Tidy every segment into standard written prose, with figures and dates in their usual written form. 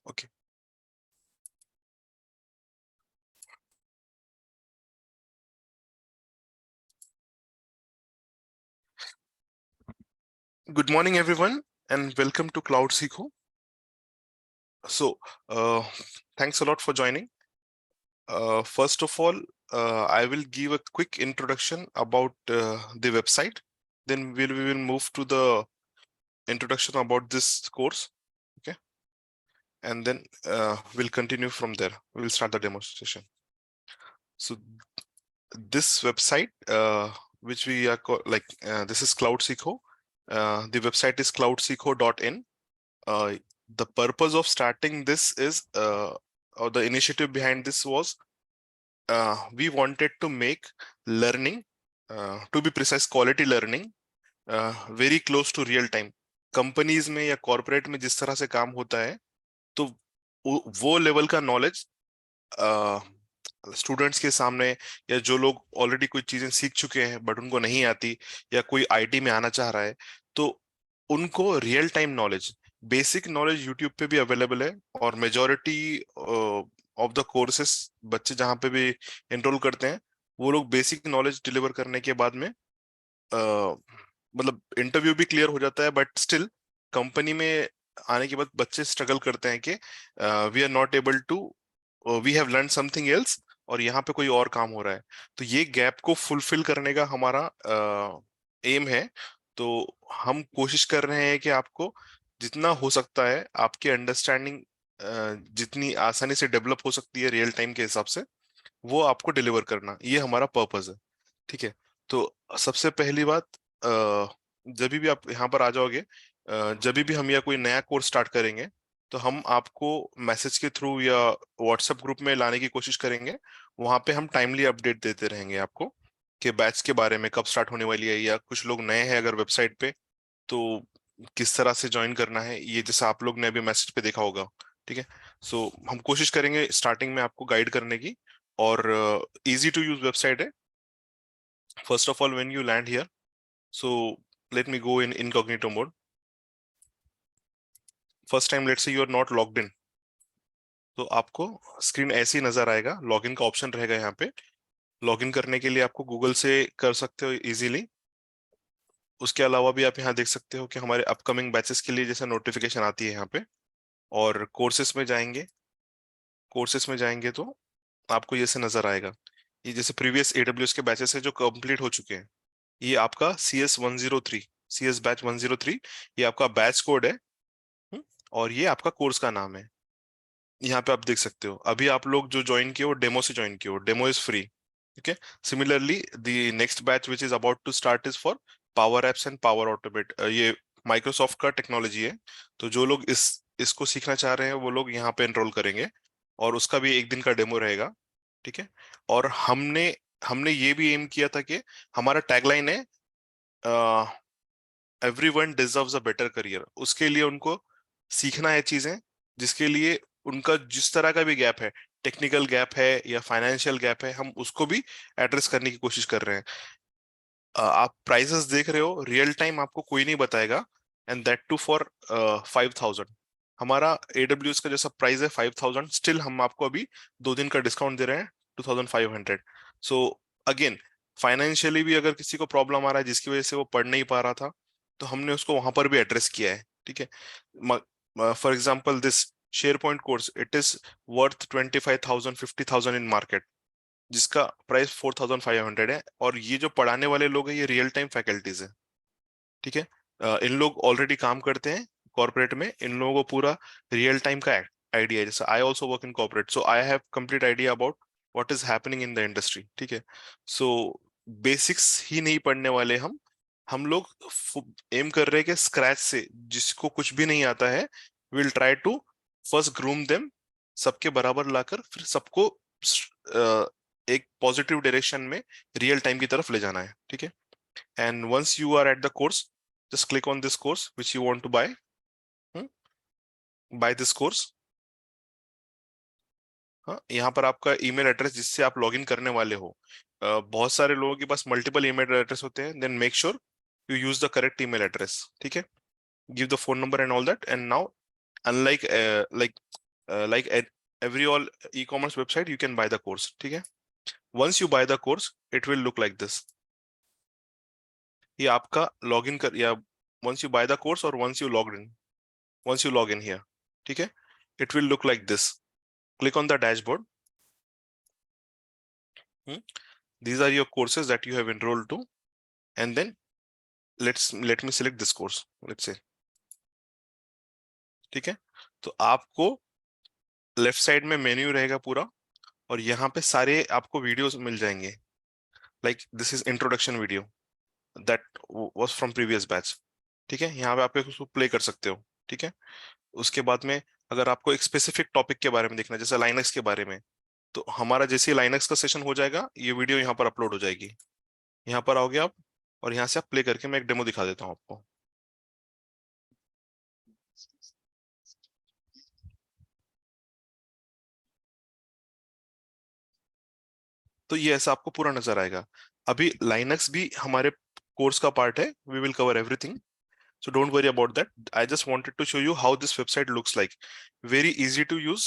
Okay. Good morning, everyone, and welcome to Cloud Seekho. So, thanks a lot for joining. First of all, I will give a quick introduction about the website. Then we will move to the introduction about this course. Okay, and then we'll continue from there. We'll start the demonstration. So, this website, which we are this is Cloud Seekho. The website is cloudseekho.in. The purpose of starting this is, or the initiative behind this was, we wanted to make learning, to be precise, quality learning, very close to real time. Companies में या corporate में जिस तरह से काम होता है, तो वो लेवल का नॉलेज स्टूडेंट्स के सामने, या जो लोग ऑलरेडी कोई चीजें सीख चुके हैं बट उनको नहीं आती, या कोई आईटी में आना चाह रहा है, तो उनको real time knowledge, basic knowledge YouTube पे भी अवेलेबल है। और मेजोरिटी ऑफ द कोर्सेस बच्चे जहाँ पे भी एनरोल करते हैं, वो लोग बेसिक नॉलेज डिलीवर करने के बाद में मतलब इंटरव्यू भी क्लियर हो जाता है, बट स्टिल कंपनी में आने के बाद बच्चे स्ट्रगल करते हैं कि we are not able to, we have learn something else, और यहाँ पे कोई और काम हो रहा है। तो ये गैप को फुलफिल करने का हमारा एम है। तो हम कोशिश कर रहे हैं कि आपको जितना हो सकता है, आपकी अंडरस्टैंडिंग जितनी आसानी से डेवलप हो सकती है रियल टाइम के हिसाब से, वो आपको डिलीवर करना, ये हमारा पर्पस है। ठीक है। तो सबसे पहली बात, जब भी आप यहाँ पर आ जाओगे, जब भी हम या कोई नया कोर्स स्टार्ट करेंगे, तो हम आपको मैसेज के थ्रू या व्हाट्सएप ग्रुप में लाने की कोशिश करेंगे। वहां पे हम टाइमली अपडेट देते रहेंगे आपको कि बैच के बारे में कब स्टार्ट होने वाली है, या कुछ लोग नए हैं अगर वेबसाइट पे, तो किस तरह से ज्वाइन करना है, ये जैसा आप लोग ने अभी मैसेज पे देखा होगा। ठीक है। सो हम कोशिश करेंगे स्टार्टिंग में आपको गाइड करने की, और इजी टू यूज वेबसाइट है। First of all, when you land here, so let me go in incognito mode. First time, let's say you are not logged in, तो आपको स्क्रीन ऐसी नजर आएगा। लॉगिन का ऑप्शन रहेगा यहाँ पे। लॉगिन करने के लिए आपको गूगल से कर सकते हो इजीली। उसके अलावा भी आप यहाँ देख सकते हो कि हमारे अपकमिंग बैचेस के लिए जैसे नोटिफिकेशन आती है यहाँ पे। और कोर्सेस में जाएंगे, कोर्सेस में जाएंगे तो आपको ये से नजर आएगा। ये जैसे प्रीवियस एडब्ल्यूएस के बैचेस है जो कंप्लीट हो चुके हैं। ये आपका CS 103, CS बैच 103, ये आपका बैच कोड है। हम्म, और ये आपका कोर्स का नाम है। यहाँ पे आप देख सकते हो, अभी आप लोग जो ज्वाइन किए हो डेमो से ज्वाइन किए हो, डेमो इज फ्री। ठीक है। Similarly the next batch which is about to start is for power apps and power automate. ये माइक्रोसॉफ्ट का टेक्नोलॉजी है। तो जो लोग इसको सीखना चाह रहे हैं, वो लोग यहाँ पे एनरोल करेंगे, और उसका भी एक दिन का डेमो रहेगा। ठीक है। और हमने हमने ये भी एम किया था कि हमारा टैगलाइन है, everyone deserves a better career. उसके लिए उनको सीखना है चीजें जिसके लिए उनका जिस तरह का भी गैप है, टेक्निकल गैप है या फाइनेंशियल गैप है, हम उसको भी एड्रेस करने की कोशिश कर रहे हैं। आप प्राइसेस देख रहे हो, रियल टाइम आपको कोई नहीं बताएगा, एंड दैट टू फॉर 5,000। हमारा AWS का जैसा प्राइस है 5,000, स्टिल हम आपको अभी 2 दिन का डिस्काउंट दे रहे हैं 2,500। सो अगेन, फाइनेंशियली भी अगर किसी को प्रॉब्लम आ रहा है जिसकी वजह से वो पढ़ नहीं पा रहा था, तो हमने उसको वहां पर भी एड्रेस किया है। ठीक है। For example, this share point course, it is worth 25,000 50,000 in market, जिसका प्राइस 4,500 है। और ये जो पढ़ाने वाले लोग हैं, ये रियल टाइम फैकल्टीज है। ठीक है। इन लोग ऑलरेडी काम करते हैं कॉर्पोरेट में, इन लोगों को पूरा रियल टाइम का आइडिया है। जैसे I also work in corporate, so I have complete idea about what is happening in the industry. ठीक है। सो बेसिक्स ही नहीं पढ़ने वाले हम लोग एम कर रहे हैं कि स्क्रैच से जिसको कुछ भी नहीं आता है, will try to first groom them, सबके बराबर लाकर फिर सबको एक पॉजिटिव डायरेक्शन में रियल टाइम की तरफ ले जाना है। ठीक है। And once you are at the course, just click on this course which you want to buy. hmm? Buy this course. हाँ, यहाँ पर आपका ईमेल एड्रेस जिससे आप लॉगिन करने वाले हो, बहुत सारे लोगों के पास मल्टीपल ईमेल एड्रेस होते हैं। Then make sure you use the correct email address. ठीक है। Give the phone number and all that. And now, unlike, like like at every all e-commerce website, you can buy the course. ठीक है? Once you buy the course, it will look like this. ये आपका login कर या once you buy the course or once you log in here, ठीक है? It will look like this. Click on the dashboard. These are your courses that you have enrolled to, and then let me select this course. Let's say, ठीक है? तो आपको left side में menu रहेगा पूरा, और यहाँ पे सारे आपको वीडियोस मिल जाएंगे. Like this is introduction video that was from previous batch. ठीक है? यहाँ पे आप उसको प्ले कर सकते हो. ठीक है? उसके बाद में अगर आपको एक स्पेसिफिक टॉपिक के बारे में देखना है, जैसे लाइनक्स के बारे में, तो हमारा जैसे लाइनक्स का सेशन हो जाएगा, ये वीडियो यहाँ पर अपलोड हो जाएगी. यहाँ पर आओगे आप, और यहाँ से आप प्ले करके मैं एक डेमो दिखा देता हूँ आपको. तो ये ऐसा आपको पूरा नजर आएगा. अभी लाइनक्स भी हमारे कोर्स का पार्ट है. We will cover everything, so don't worry about that. I just wanted to show you how this website looks like. Very easy to use.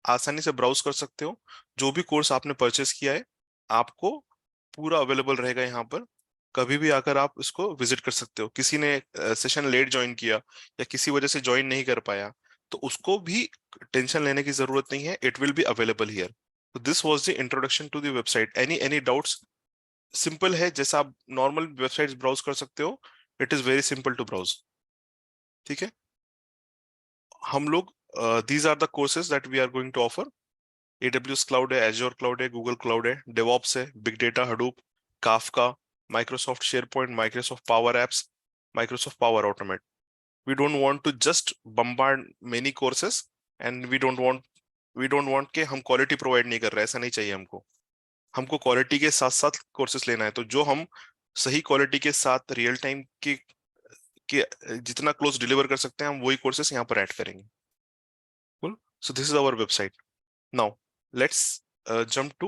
आसानी से ब्राउज कर सकते हो. जो भी कोर्स आपने परचेस किया है, आपको पूरा अवेलेबल रहेगा यहाँ पर. कभी भी आकर आप इसको विजिट कर सकते हो. किसी ने सेशन लेट ज्वाइन किया या किसी वजह से ज्वाइन नहीं कर पाया, तो उसको भी टेंशन लेने की जरूरत नहीं है. It will be available here. So this was the introduction to the website. Any doubts? Simple है, जैसा आप नॉर्मल वेबसाइट्स ब्राउज कर सकते हो. It is very simple to browse. ठीक है? हम लोग these are the courses that we are going to offer. AWS cloud है, Azure क्लाउड है, गूगल क्लाउड है, DevOps है, big data, Hadoop, Kafka, Microsoft SharePoint, Microsoft power apps, Microsoft power automate. We don't want to just bombard many courses, and we don't want कि हम quality provide नहीं कर रहे. ऐसा नहीं चाहिए हमको. हमको क्वालिटी के साथ साथ कोर्सेस लेना है. तो जो हम सही क्वालिटी के साथ रियल टाइम के जितना क्लोज डिलीवर कर सकते हैं, हम वही कोर्सेस यहाँ पर ऐड करेंगे. Cool. So this is our website. Now let's jump to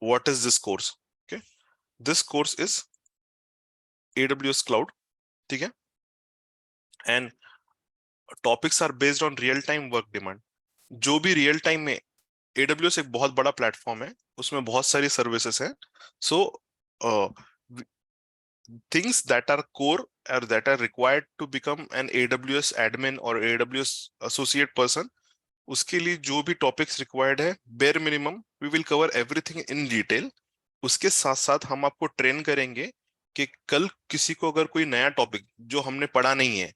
what is this course. Okay, this course is AWS Cloud. ठीक है? And topics are based on real time work demand. जो भी real time में, AWS एक बहुत बड़ा platform है, उसमें बहुत सारी सर्विसेज हैं. सो things that are core or that are required to become an AWS admin or AWS associate person, उसके लिए जो भी टॉपिक्स रिक्वायर्ड है, bare minimum, we will cover everything in detail. उसके साथ साथ हम आपको ट्रेन करेंगे कि कल किसी को अगर कोई नया टॉपिक जो हमने पढ़ा नहीं है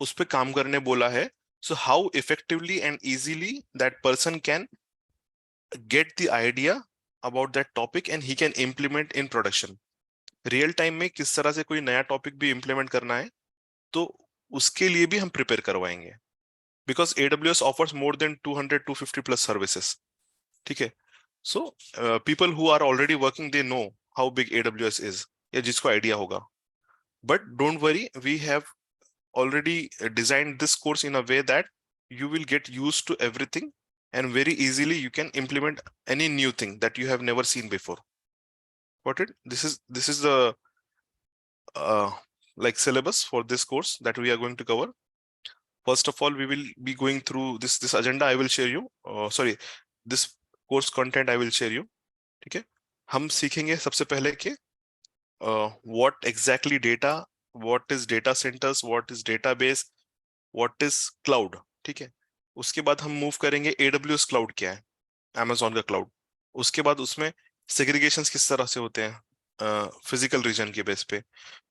उस पर काम करने बोला है, so how effectively and easily that person can get the idea about that topic and he can implement in production. Real time में किस तरह से कोई नया टॉपिक भी इम्प्लीमेंट करना है, तो उसके लिए भी हम प्रिपेयर करवाएंगे. Because AWS offers more than 200 250 plus services. ठीक है? So people who are already working, they know how big AWS is, या जिसको आइडिया होगा. But don't worry, we have already designed this course in a way that you will get used to everything, and very easily you can implement any new thing that you have never seen before. Got it? This is the like syllabus for this course that we are going to cover. First of all, we will be going through this agenda. I will share you. Sorry, this course content I will share you. ठीक है? हम सीखेंगे सबसे पहले कि what exactly data, what is data centers, what is database, what is cloud. ठीक है? उसके बाद हम मूव करेंगे AWS क्लाउड क्या है, Amazon का क्लाउड. उसके बाद उसमें सेग्रीगेशंस किस तरह से होते हैं फिजिकल रीजन के बेस पे.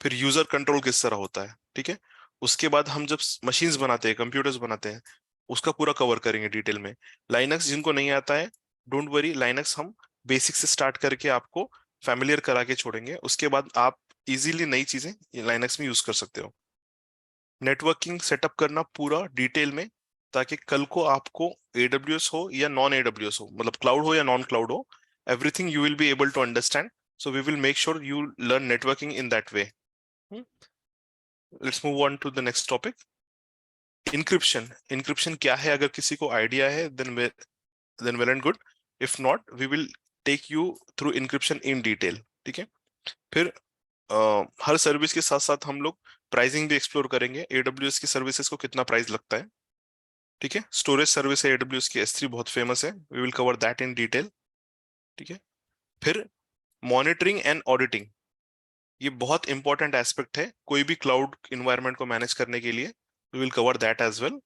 फिर यूजर कंट्रोल किस तरह होता है. ठीक है? उसके बाद हम जब मशीन्स बनाते हैं, कंप्यूटर्स बनाते हैं, उसका पूरा कवर करेंगे डिटेल में. लाइनक्स जिनको नहीं आता है, डोंट वरी, लाइनक्स हम बेसिक से स्टार्ट करके आपको फैमिलियर करा के छोड़ेंगे. उसके बाद आप इजीली नई चीजें लाइनक्स में यूज कर सकते हो. नेटवर्किंग सेटअप करना पूरा डिटेल में, ताकि कल को आपको AWS हो या नॉन AWS हो, मतलब क्लाउड हो या नॉन क्लाउड हो, everything you will be able to understand. So we will make sure you learn networking in that way. Let's move on to the next topic. Encryption क्या है? अगर किसी को आइडिया है, then well and good. If not, we will take you through encryption in detail. ठीक है? फिर हर service के साथ साथ हम लोग प्राइसिंग भी एक्सप्लोर करेंगे. AWS की सर्विसेज को कितना प्राइस लगता है, ठीक है, स्टोरेज सर्विस है एडब्ल्यूएस की S3 बहुत फेमस है, we will cover that in detail. ठीक है, फिर मॉनिटरिंग एंड ऑडिटिंग, ये बहुत इंपॉर्टेंट एस्पेक्ट है कोई भी क्लाउड इन्वायरमेंट को मैनेज करने के लिए, we will cover that as well.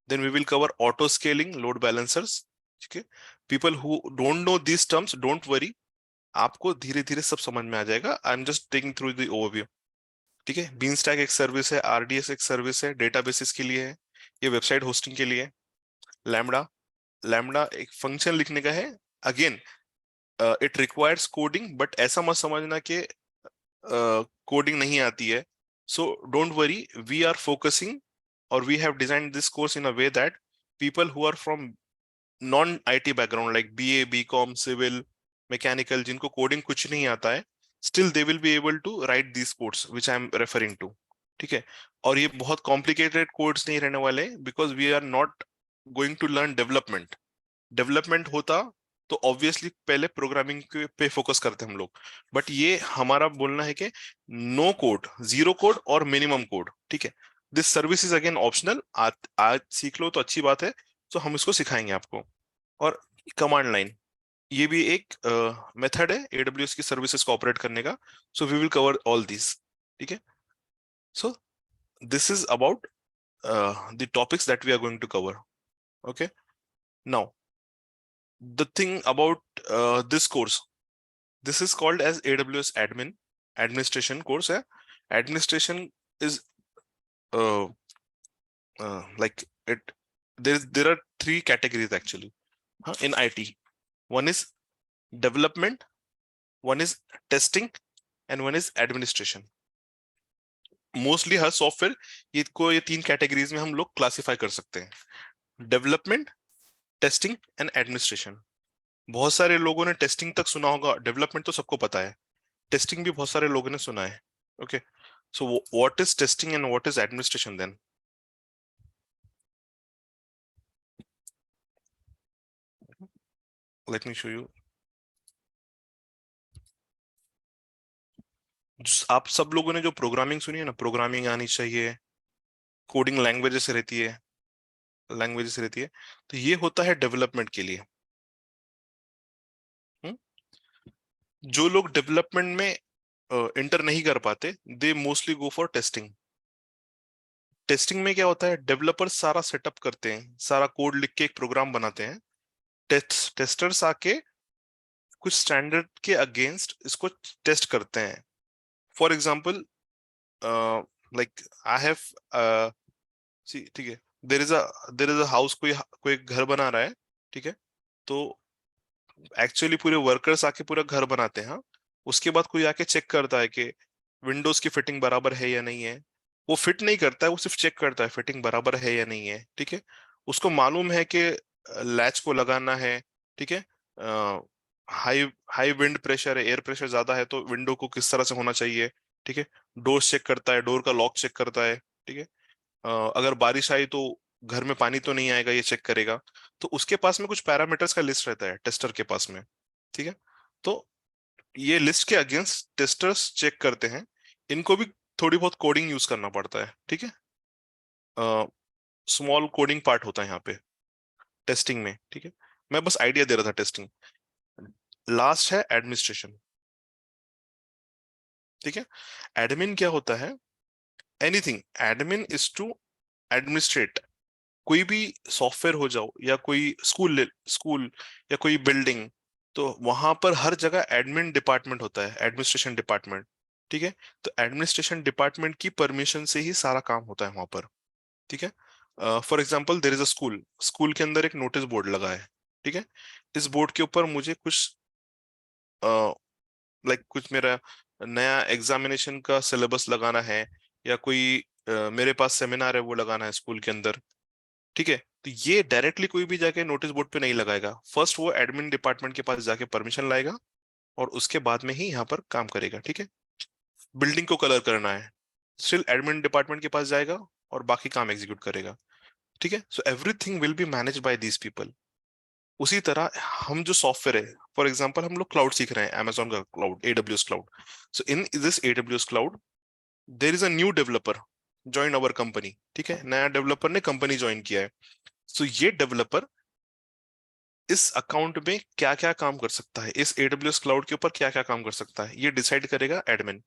Then we will cover auto scaling load balancers. ठीक है, people who don't know this terms don't worry, आपको धीरे धीरे सब समझ में आ जाएगा, I am just taking through the overview. ठीक है, बीनस्टैक एक सर्विस है, आरडीएस एक सर्विस है, डेटाबेसेस के लिए है, ये वेबसाइट होस्टिंग के लिए। लैम्बडा, लैम्बडा एक फंक्शन लिखने का है, again it requires coding, but ऐसा मत समझना कि कोडिंग नहीं आती है। So don't worry, we are focusing और we have design this course in a way that people who are from non IT background like BA BCom civil mechanical, जिनको coding कुछ नहीं आता है, still they will be able to write this codes which I am referring to. ठीक है, और ये बहुत कॉम्प्लिकेटेड कोड्स नहीं रहने वाले, because we are not going to learn development. Development होता तो ऑब्वियसली पहले प्रोग्रामिंग पे फोकस करते हम लोग, बट ये हमारा बोलना है कि नो कोड, जीरो कोड और मिनिमम कोड। ठीक है, this service is again optional, आज सीख लो तो अच्छी बात है, तो हम इसको सिखाएंगे आपको। और कमांड लाइन, ये भी एक मेथड है एडब्ल्यूएस की सर्विसेज को ऑपरेट करने का, so we will cover all this. ठीक है, so this is about the topics that we are going to cover. Okay, now the thing about this course, this is called as AWS admin, administration course है। administration is uh, like it, there are three categories actually in IT. One is development, one is testing, and one is administration. Mostly her software ये तीन categories में हम लोग classify कर सकते हैं, development, testing and administration. बहुत सारे लोगों ने टेस्टिंग तक सुना होगा, डेवलपमेंट तो सबको पता है, टेस्टिंग भी बहुत सारे लोगों ने सुना है। Okay, so what is testing and what is administration then? Let me show you. आप सब लोगों ने जो प्रोग्रामिंग सुनी है ना, प्रोग्रामिंग आनी चाहिए, कोडिंग लैंग्वेजेस रहती है, तो ये होता है डेवलपमेंट के लिए। हुँ? जो लोग डेवलपमेंट में इंटर नहीं कर पाते, they mostly go for testing. Testing में क्या होता है, डेवलपर सारा सेटअप करते हैं, सारा कोड लिख के एक प्रोग्राम बनाते हैं, टेस्टर्स आके कुछ स्टैंडर्ड के अगेंस्ट इसको टेस्ट करते हैं। For example like I have ठीक है, देर इज अ हाउस, कोई कोई घर बना रहा है। ठीक है, तो एक्चुअली पूरे वर्कर्स आके पूरा घर बनाते हैं, हाँ। उसके बाद कोई आके चेक करता है कि विंडोज की फिटिंग बराबर है या नहीं है। वो फिट नहीं करता है, वो सिर्फ चेक करता है फिटिंग बराबर है या नहीं है। ठीक है, उसको मालूम है कि लैच को लगाना है। ठीक है, हाई हाई विंड प्रेशर है, एयर प्रेशर ज्यादा है, तो विंडो को किस तरह से होना चाहिए। ठीक है, डोर चेक करता है, डोर का लॉक चेक करता है। ठीक है, अगर बारिश आई तो घर में पानी तो नहीं आएगा, ये चेक करेगा। तो उसके पास में कुछ पैरामीटर्स का लिस्ट रहता है टेस्टर के पास में। ठीक है, तो ये लिस्ट के अगेंस्ट टेस्टर्स चेक करते हैं, इनको भी थोड़ी बहुत कोडिंग यूज करना पड़ता है। ठीक है, स्मॉल कोडिंग पार्ट होता है यहाँ पे टेस्टिंग में। ठीक है, मैं बस आइडिया दे रहा था टेस्टिंग। लास्ट है एडमिनिस्ट्रेशन। ठीक है, एडमिन क्या होता है, anything, admin is to administrate कोई भी सॉफ्टवेयर हो जाओ, या कोई स्कूल या कोई बिल्डिंग, तो वहां पर हर जगह एडमिन डिपार्टमेंट होता है, एडमिनिस्ट्रेशन डिपार्टमेंट। ठीक है, तो एडमिनिस्ट्रेशन डिपार्टमेंट की परमिशन से ही सारा काम होता है वहां पर। ठीक है, for example there is a school, school के अंदर एक नोटिस बोर्ड लगा है। ठीक है, इस बोर्ड के ऊपर मुझे कुछ कुछ मेरा नया एग्जामिनेशन का सिलेबस लगाना है, या कोई मेरे पास सेमिनार है वो लगाना है स्कूल के अंदर। ठीक है, तो ये डायरेक्टली कोई भी जाके नोटिस बोर्ड पे नहीं लगाएगा, फर्स्ट वो एडमिन डिपार्टमेंट के पास जाके परमिशन लाएगा, और उसके बाद में ही यहाँ पर काम करेगा। ठीक है, बिल्डिंग को कलर करना है, स्टिल एडमिन डिपार्टमेंट के पास जाएगा और बाकी काम एग्जीक्यूट करेगा। ठीक है, so everything will be manage by these people. उसी तरह हम जो सॉफ्टवेयर है, फॉर एग्जाम्पल हम लोग क्लाउड सीख रहे हैं, अमेजोन का cloud, AWS cloud. So in this AWS cloud there is a new developer, join our company, ठीक है, नया डेवलपर ने कंपनी ज्वाइन किया है। सो ये डेवलपर इस अकाउंट में क्या क्या काम कर सकता है, इस एडब्ल्यूएस क्लाउड के ऊपर क्या क्या काम कर सकता है, ये डिसाइड करेगा एडमिन।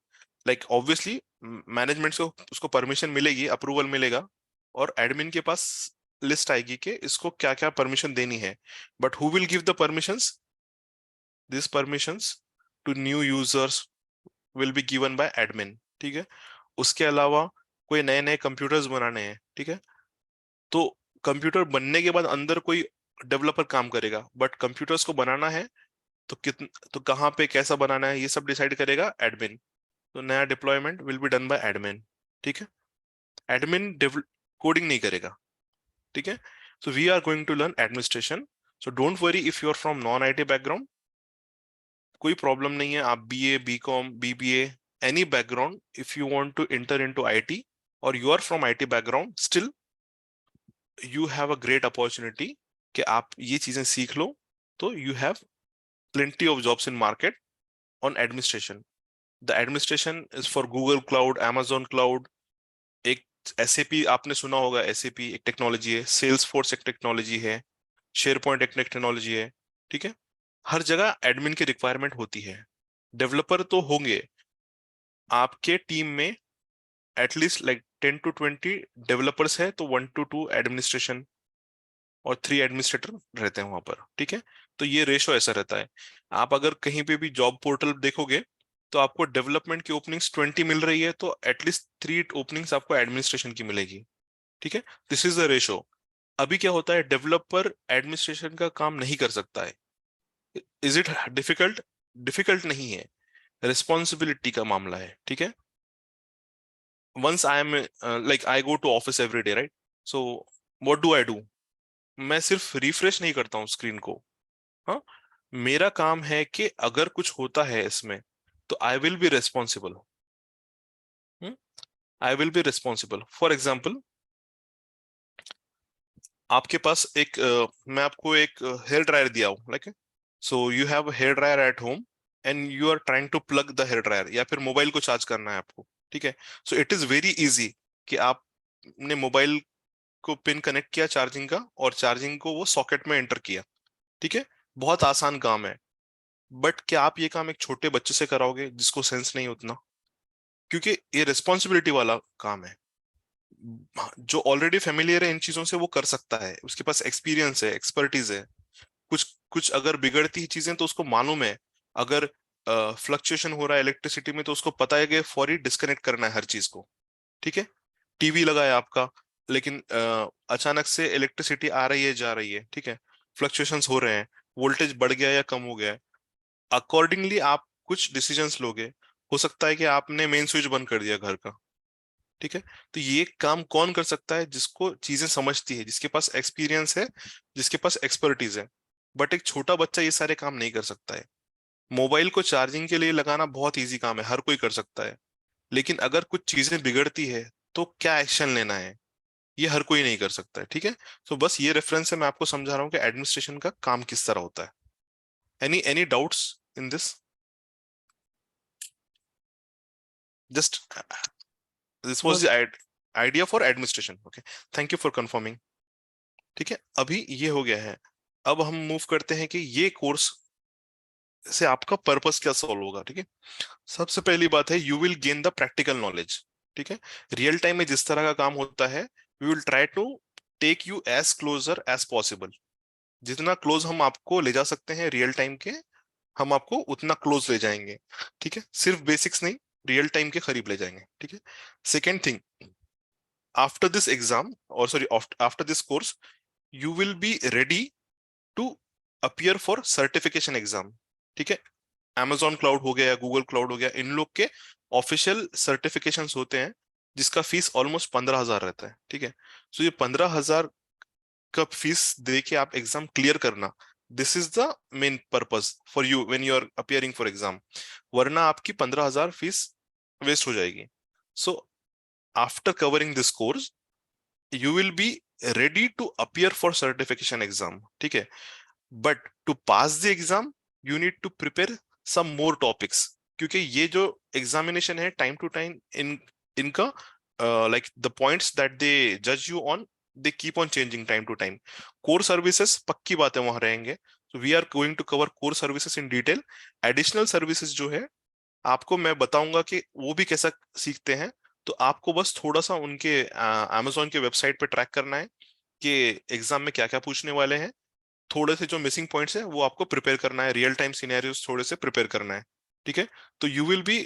लाइक ऑब्वियसली मैनेजमेंट को उसको परमिशन मिलेगी, अप्रूवल मिलेगा, और एडमिन के पास लिस्ट आएगी कि इसको क्या क्या परमिशन देनी है। But who will give the permissions? This permissions to new users will be given by admin, ठीक है। उसके अलावा कोई नए नए कंप्यूटर्स बनाने हैं, ठीक है, तो कंप्यूटर बनने के बाद अंदर कोई डेवलपर काम करेगा, बट कंप्यूटर्स को बनाना है तो तो कहाँ पे कैसा बनाना है ये सब डिसाइड करेगा एडमिन। तो नया deployment will be done by admin, ठीक है। एडमिन कोडिंग नहीं करेगा, ठीक है। So we are going to learn administration. So don't worry if you are from non IT background, कोई प्रॉब्लम नहीं है। आप BA, BCom, BBA, any background, if you want to enter into IT और you are from IT background, still you have a great opportunity कि आप ये चीजें सीख लो। तो you have plenty of jobs in market on administration. The administration is for Google Cloud, Amazon Cloud। एक SAP आपने सुना होगा, SAP एक टेक्नोलॉजी है, Salesforce एक टेक्नोलॉजी है, SharePoint एक टेक्नोलॉजी है, ठीक है। हर जगह एडमिन की रिक्वायरमेंट होती है। डेवलपर तो होंगे आपके टीम में, एटलीस्ट लाइक 10 to 20 डेवलपर्स है तो 1 to 2 एडमिनिस्ट्रेशन और 3 एडमिनिस्ट्रेटर रहते हैं वहां पर, ठीक है। तो ये रेशो ऐसा रहता है। आप अगर कहीं पे भी जॉब पोर्टल देखोगे तो आपको डेवलपमेंट की ओपनिंग्स 20 मिल रही है, तो एटलीस्ट 3 ओपनिंग्स आपको एडमिनिस्ट्रेशन की मिलेगी, ठीक है। This is the ratio. अभी क्या होता है, डेवलपर एडमिनिस्ट्रेशन का काम नहीं कर सकता है। Is it difficult? डिफिकल्ट नहीं है, रिस्पॉन्सिबिलिटी का मामला है, ठीक है। Once I am like I go to office every day, right? So what do I do? मैं सिर्फ रिफ्रेश नहीं करता हूँ स्क्रीन को। हाँ, मेरा काम है कि अगर कुछ होता है इसमें तो आई will B responsible. I will B responsible. For example, आपके पास एक मैं आपको एक हेयर ड्रायर दिया हूँ, like, so you have hair dryer at home and you are trying to plug the hair dryer, या फिर मोबाइल को चार्ज करना है आपको, ठीक है। So it is very easy कि आपने मोबाइल को पिन कनेक्ट किया चार्जिंग का, और चार्जिंग को वो सॉकेट में एंटर किया, ठीक है। बहुत आसान काम है। बट क्या आप ये काम एक छोटे बच्चे से कराओगे जिसको सेंस नहीं उतना? क्योंकि ये रिस्पॉन्सिबिलिटी वाला काम है। जो ऑलरेडी फेमिलियर है इन चीजों से वो कर सकता है, उसके पास एक्सपीरियंस है, एक्सपर्टीज है। कुछ कुछ अगर बिगड़ती ही चीजें तो उसको मालूम है। अगर फ्लक्चुएशन हो रहा है इलेक्ट्रिसिटी में तो उसको पता है कि फौरी डिस्कनेक्ट करना है हर चीज को, ठीक है। टीवी लगा है आपका, लेकिन अचानक से इलेक्ट्रिसिटी आ रही है जा रही है, ठीक है, फ्लक्चुएशंस हो रहे हैं, वोल्टेज बढ़ गया या कम हो गया है, अकॉर्डिंगली आप कुछ डिसीजंस लोगे। हो सकता है कि आपने मेन स्विच बंद कर दिया घर का, ठीक है। तो ये काम कौन कर सकता है? जिसको चीजें समझती है, जिसके पास एक्सपीरियंस है, जिसके पास एक्सपर्टीज है। बट एक छोटा बच्चा ये सारे काम नहीं कर सकता है। मोबाइल को चार्जिंग के लिए लगाना बहुत इजी काम है, हर कोई कर सकता है। लेकिन अगर कुछ चीजें बिगड़ती है तो क्या एक्शन लेना है, ये हर कोई नहीं कर सकता है, ठीक है। तो बस ये रेफरेंस से मैं आपको समझा रहा हूँ कि एडमिनिस्ट्रेशन का काम किस तरह होता है। Any doubts in this? Just this was बहुत the idea for administration, okay. Thank you for confirming, ठीक है। अभी ये हो गया है। अब हम मूव करते हैं कि ये कोर्स से आपका पर्पस क्या सॉल्व होगा, ठीक है। सबसे पहली बात है, you will gain the practical knowledge, ठीक है। रियल टाइम में जिस तरह का काम होता है, we will try to take you as closer as possible. जितना क्लोज हम आपको ले जा सकते हैं रियल टाइम के, हम आपको उतना क्लोज ले जाएंगे, ठीक है। सिर्फ बेसिक्स नहीं, रियल टाइम के करीब ले जाएंगे, ठीक है। Second thing, after this exam और sorry after this course, you will be ready to appear for certification exam, ठीक है। Amazon क्लाउड हो गया या गूगल क्लाउड हो गया, इन लोग के ऑफिशियल सर्टिफिकेशंस होते हैं जिसका फीस ऑलमोस्ट 15,000 रहता है, ठीक है। सो ये 15,000 का फीस दे के आप एग्जाम क्लियर करना, this is the main purpose for you when you are appearing for exam. वरना आपकी 15,000 फीस वेस्ट हो जाएगी। So after covering this course, you will be ready to appear for certification exam, ठीक है। But to pass the exam, you need to prepare some more topics, क्योंकि ये जो examination है टाइम टू टाइम इनका like the points that they judge you on, they keep on changing time to time. Core services पक्की बातें वहां रहेंगे. So we are going to cover core services in detail. Additional services जो है आपको मैं बताऊंगा कि वो भी कैसा सीखते हैं. तो आपको बस थोड़ा सा उनके Amazon के वेबसाइट पे ट्रैक करना है कि एग्जाम में क्या क्या पूछने वाले हैं. थोड़े से जो मिसिंग पॉइंट्स है वो आपको प्रिपेयर करना है, रियल टाइम सिनेरियोस थोड़े से प्रिपेयर करना है. ठीक है. तो you will be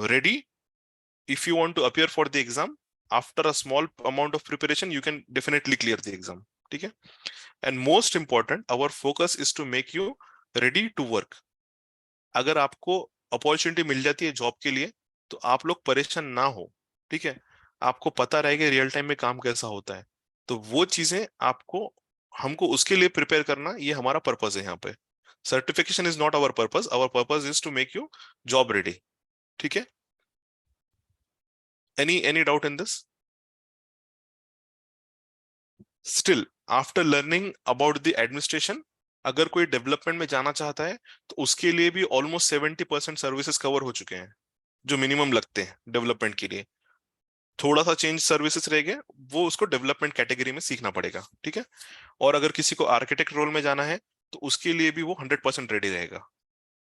ready if you want to appear for the exam. After a small amount of preparation you can definitely clear the exam. ठीक है. And most important, our focus is to make you ready to work. अगर आपको opportunity मिल जाती है job के लिए तो आप लोग परेशान ना हो. ठीक है. आपको पता रहेगा रियल टाइम में काम कैसा होता है. तो वो चीजें आपको, हमको उसके लिए प्रिपेयर करना, ये हमारा पर्पस है यहाँ पे. Certification is not our purpose. Our purpose is to make you job ready. ठीक है. any doubt in this? Still, after learning about the administration, अगर कोई डेवलपमेंट में जाना चाहता है तो उसके लिए भी ऑलमोस्ट 70% सर्विसेज कवर हो चुके हैं जो मिनिमम लगते हैं डेवलपमेंट के लिए. थोड़ा सा चेंज सर्विसेज रह गए, वो उसको डेवलपमेंट कैटेगरी में सीखना पड़ेगा. ठीक है. और अगर किसी को आर्किटेक्ट रोल में जाना है तो उसके लिए भी वो 100% रेडी रहेगा.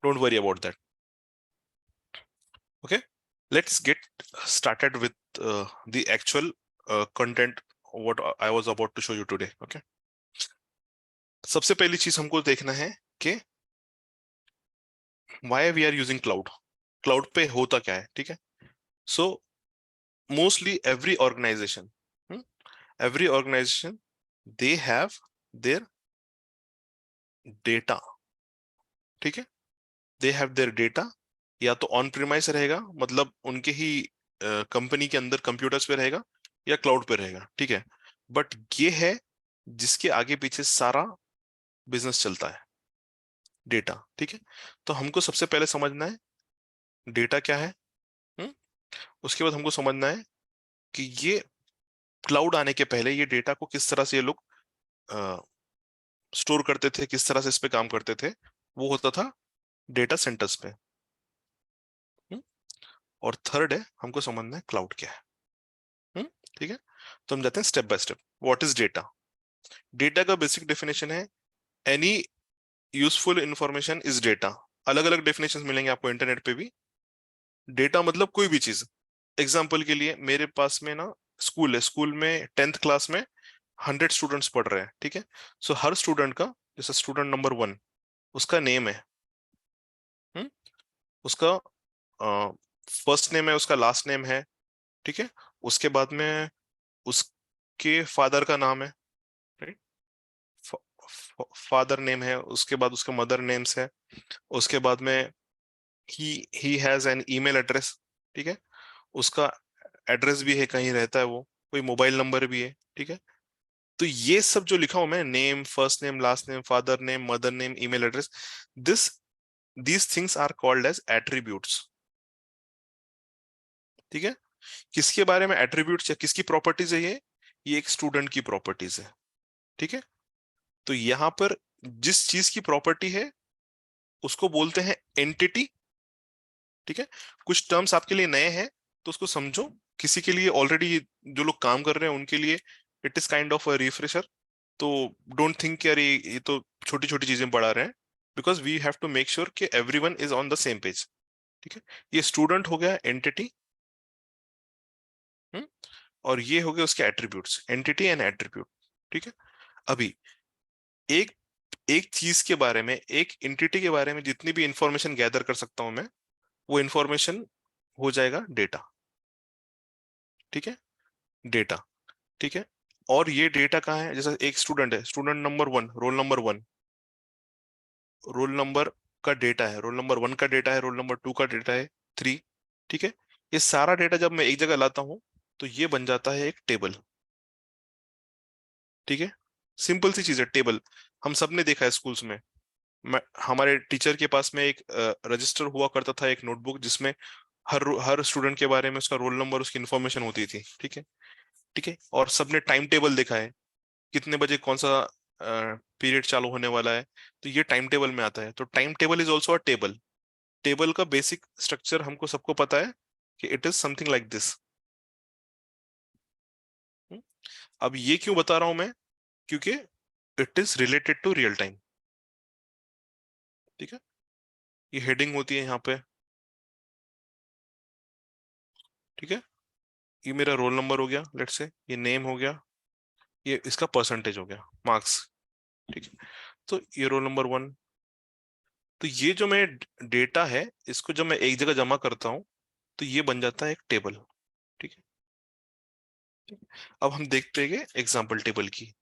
Don't worry about that. Okay. Let's get started with the actual content what I was about to show you today. Okay. सबसे पहली चीज हमको देखना है कि why we are using cloud. Cloud पे होता क्या है. ठीक है. So mostly every organization they have their data. ठीक है. they have their data. या तो ऑन प्रीमाइस रहेगा, मतलब उनके ही कंपनी के अंदर कंप्यूटर्स पे रहेगा, या क्लाउड पे रहेगा. ठीक है. बट ये है जिसके आगे पीछे सारा बिजनेस चलता है, डेटा. ठीक है. तो हमको सबसे पहले समझना है डेटा क्या है. हम्म? उसके बाद हमको समझना है कि ये क्लाउड आने के पहले ये डेटा को किस तरह से ये लोग स्टोर करते थे, किस तरह से इस पे काम करते थे. वो होता था डेटा सेंटर्स पे. हम्म? और थर्ड है हमको समझना है क्लाउड क्या है. ठीक है. तो हम जाते हैं step by step. What is data. Data का बेसिक डेफिनेशन है any useful information is data. अलग अलग डेफिनेशन मिलेंगे आपको इंटरनेट पे भी. डेटा मतलब कोई भी चीज. एग्जाम्पल के लिए मेरे पास में ना स्कूल है, स्कूल में 10th क्लास में 100 स्टूडेंट्स पढ़ रहे हैं. ठीक है. सो हर स्टूडेंट का, जैसे स्टूडेंट नंबर 1, उसका नेम है. हम्म? उसका फर्स्ट नेम है, उसका लास्ट नेम है. ठीक है. उसके बाद में उसके फादर का नाम है. राइट. फादर नेम है. उसके बाद उसका मदर नेम्स है. उसके बाद में he has an email address. ठीक है. उसका एड्रेस भी है, कहीं रहता है वो, कोई मोबाइल नंबर भी है. ठीक है. तो ये सब जो लिखा हूं मैं, name, first name, last name, father name, mother name, email address, this these things are called as attributes. ठीक है. किसके बारे में एट्रीब्यूट्स या किसकी प्रॉपर्टीज है ये एक स्टूडेंट की प्रॉपर्टीज है. ठीक है. तो यहां पर जिस चीज की प्रॉपर्टी है उसको बोलते हैं एंटिटी. ठीक है. कुछ टर्म्स आपके लिए नए हैं तो उसको समझो. किसी के लिए ऑलरेडी जो लोग काम कर रहे हैं उनके लिए it is kind of a refresher. तो डोंट थिंक कि अरे ये तो छोटी छोटी चीजें पढ़ा रहे हैं, because we have to make sure कि everyone is on the same page. ठीक है. ये स्टूडेंट हो गया एंटिटी. और ये हो गए उसके एट्रीब्यूट्स, एंटिटी एंड एट्रीब्यूट. ठीक है. अभी एक एक चीज के बारे में, एक एंटिटी के बारे में जितनी भी इंफॉर्मेशन गैदर कर सकता हूं मैं, वो इंफॉर्मेशन हो जाएगा डेटा. ठीक है. डेटा. ठीक है. और ये डेटा कहाँ है, जैसे एक स्टूडेंट है, student number 1, role number 1, roll number का डेटा है, रोल नंबर 1 का डेटा है, रोल नंबर 2 का डेटा है, 3. ठीक है. ये सारा डेटा जब मैं एक जगह लाता हूं तो ये बन जाता है एक टेबल. ठीक है. सिंपल सी चीज है टेबल. हम सब ने देखा है स्कूल्स में. हमारे टीचर के पास में एक रजिस्टर हुआ करता था, एक नोटबुक, जिसमें हर स्टूडेंट के बारे में उसका रोल नंबर, उसकी इन्फॉर्मेशन होती थी. ठीक है. ठीक है. और सबने टाइम टेबल देखा है, कितने बजे कौन सा पीरियड चालू होने वाला है, तो ये टाइम टेबल में आता है. तो time table is also a table. Table का बेसिक स्ट्रक्चर हमको सबको पता है कि it is something like this. Hmm, अब ये क्यों बता रहा हूं मैं, क्योंकि it is related to real time. ठीक है, ये हेडिंग होती है यहाँ पे। ठीक है, ये मेरा रोल नंबर हो गया, लेट्स से ये नेम हो गया, ये इसका परसेंटेज हो गया, मार्क्स। ठीक है, तो ये रोल नंबर 1। तो ये जो मैं डेटा है, इसको जब मैं एक जगह जमा करता हूँ तो ये बन जाता है एक टेबल। ठीक है, अब हम देखते हैं एग्जाम्पल टेबल की।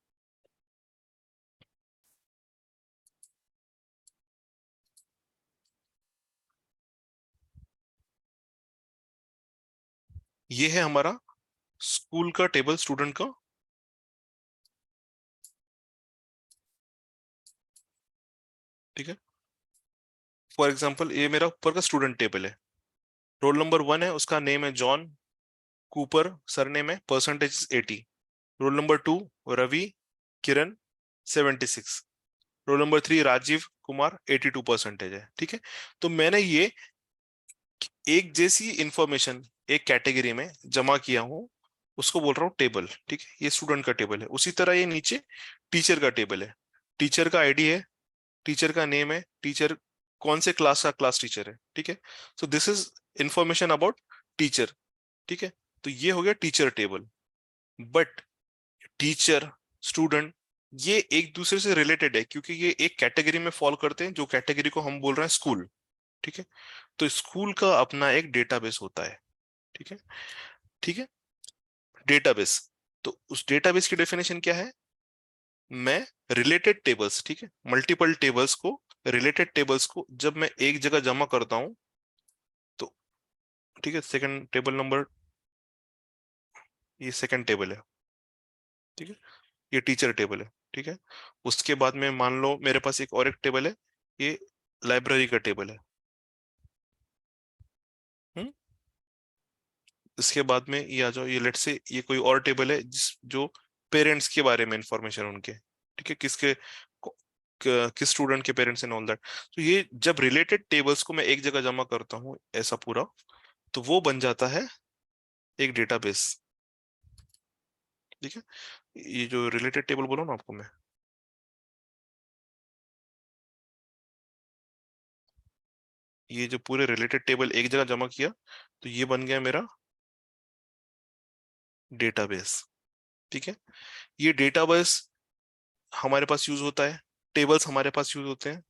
ये है हमारा स्कूल का टेबल, स्टूडेंट का। ठीक है, फॉर एग्जाम्पल ये मेरा ऊपर का स्टूडेंट टेबल है। रोल नंबर 1 है, उसका नेम है जॉन कूपर, सरनेम है, percentage 80। Roll number 2 Ravi Kiran 76। Roll number 3 Rajiv Kumar 82 percentage है। ठीक है, तो मैंने ये एक जैसी इंफॉर्मेशन एक कैटेगरी में जमा किया हूं, उसको बोल रहा हूँ टेबल। ठीक है, ये स्टूडेंट का टेबल है। उसी तरह ये नीचे टीचर का टेबल है, टीचर का आईडी है, टीचर का नेम है, टीचर कौन से क्लास का क्लास टीचर है। ठीक है, so this is information about teacher. ठीक है, तो ये हो गया teacher table. But teacher, student, ये एक दूसरे से रिलेटेड है, क्योंकि ये एक कैटेगरी में फॉल करते हैं, जो कैटेगरी को हम बोल रहे हैं स्कूल। ठीक है, तो स्कूल का अपना एक डेटाबेस होता है। ठीक है, ठीक है, डेटाबेस। तो उस डेटाबेस की डेफिनेशन क्या है? मैं रिलेटेड टेबल्स, ठीक है, मल्टीपल टेबल्स को, रिलेटेड टेबल्स को जब मैं एक जगह जमा करता हूं तो, ठीक है, सेकंड टेबल नंबर, ये सेकंड टेबल है। ठीक है, ये टीचर टेबल है। ठीक है, उसके बाद में मान लो मेरे पास एक और एक टेबल है, ये लाइब्रेरी का टेबल है। हम्म, इसके बाद में ये आ जाओ, ये लेट से ये कोई और टेबल है जिस जो पेरेंट्स के बारे में इंफॉर्मेशन उनके। ठीक है, किसके किस स्टूडेंट के पेरेंट्स एंड ऑल दैट। तो ये जब रिलेटेड टेबल्स को मैं एक जगह जमा करता हूँ ऐसा पूरा, तो वो बन जाता है एक डेटाबेस। ठीक है, ये जो रिलेटेड टेबल बोला ना आपको मैं, ये जो पूरे रिलेटेड टेबल एक जगह जमा किया, तो ये बन गया मेरा डेटाबेस। ठीक है, ये डेटाबेस हमारे पास यूज होता है, टेबल्स हमारे पास यूज होते हैं।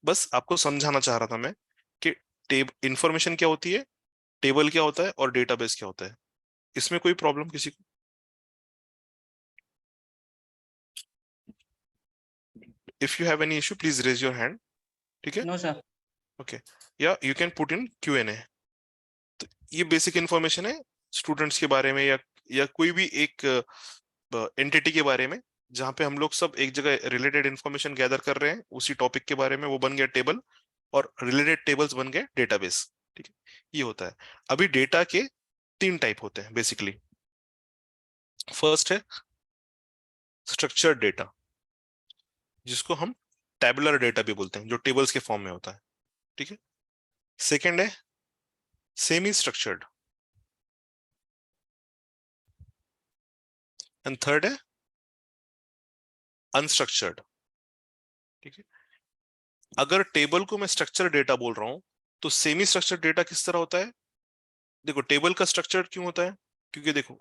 बस आपको समझाना चाह रहा था मैं कि टेब इंफॉर्मेशन क्या होती है, टेबल क्या होता है और डेटाबेस क्या होता है। इसमें कोई प्रॉब्लम किसी को? If you have any issue please raise your hand. ठीक है, no sir. Okay, yeah you can put in Q&A। तो ये बेसिक इंफॉर्मेशन है स्टूडेंट्स के बारे में, या कोई भी एक एंटिटी के बारे में, जहाँ पे हम लोग सब एक जगह रिलेटेड इंफॉर्मेशन गैदर कर रहे हैं उसी टॉपिक के बारे में, वो बन गया टेबल, और रिलेटेड टेबल्स बन गए डेटाबेस। ठीक है, ये होता है। अभी डेटा के 3 टाइप होते हैं बेसिकली। फर्स्ट है स्ट्रक्चर्ड डेटा, जिसको हम टैबुलर डेटा भी बोलते हैं, जो टेबल्स के फॉर्म में होता है। ठीक है, सेकेंड है सेमी स्ट्रक्चर्ड, एंड थर्ड है अनस्ट्रक्चर्ड। ठीक है, अगर टेबल को मैं स्ट्रक्चर डेटा बोल रहा हूं, तो सेमी स्ट्रक्चर्ड डेटा किस तरह होता है? देखो, टेबल का स्ट्रक्चर क्यों होता है? क्योंकि देखो,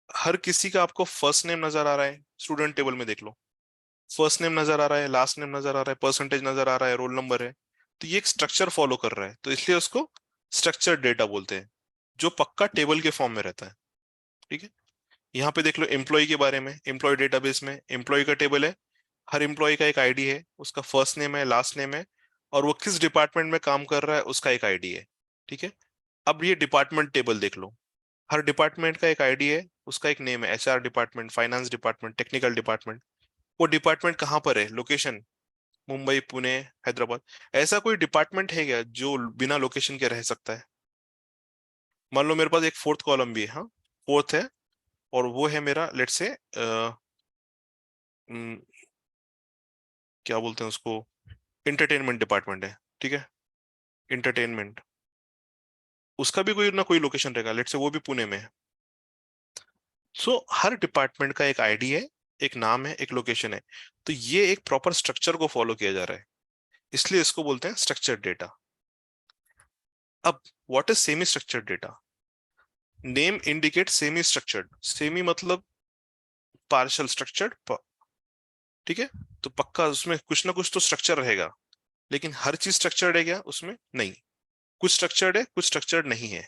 हर किसी का आपको फर्स्ट नेम नजर आ रहा है, स्टूडेंट टेबल में देख लो, फर्स्ट नेम नजर आ रहा है, लास्ट नेम नजर आ रहा है, परसेंटेज नजर आ रहा है, रोल नंबर है। तो ये एक स्ट्रक्चर फॉलो कर रहा है, तो इसलिए उसको स्ट्रक्चर्ड डेटा बोलते हैं, जो पक्का टेबल के फॉर्म में रहता है। ठीक है, यहाँ पे देख लो एम्प्लॉय के बारे में, एम्प्लॉय डेटाबेस में एम्प्लॉय का टेबल है, हर एम्प्लॉय का एक आईडी है, उसका फर्स्ट नेम है, लास्ट नेम है, और वो किस डिपार्टमेंट में काम कर रहा है उसका एक आईडी है। ठीक है, अब ये डिपार्टमेंट टेबल देख लो, हर डिपार्टमेंट का एक आईडी है, उसका एक नेम है, HR department, finance department, technical department. वो डिपार्टमेंट कहाँ पर है, लोकेशन मुंबई, पुणे, हैदराबाद। ऐसा कोई डिपार्टमेंट है क्या जो बिना लोकेशन के रह सकता है? मान लो मेरे पास एक फोर्थ कॉलम भी है, हाँ, फोर्थ है, और वो है मेरा लेट्स से क्या बोलते हैं उसको, इंटरटेनमेंट डिपार्टमेंट है। ठीक है, इंटरटेनमेंट, उसका भी कोई ना कोई लोकेशन रहेगा, लेट्स से वो भी पुणे में है। सो हर डिपार्टमेंट का एक आईडी है, एक नाम है, एक लोकेशन है। तो ये एक प्रॉपर स्ट्रक्चर को फॉलो किया जा रहा है, इसलिए इसको बोलते हैं स्ट्रक्चर्ड डेटा। अब what is semi structured data? Name indicate semi structured. Semi मतलब पार्शियल स्ट्रक्चर्ड, ठीक है। तो पक्का उसमें कुछ ना कुछ तो स्ट्रक्चर रहेगा, लेकिन हर चीज स्ट्रक्चर्ड है क्या उसमें? नहीं। कुछ स्ट्रक्चर्ड है, कुछ स्ट्रक्चर्ड नहीं है।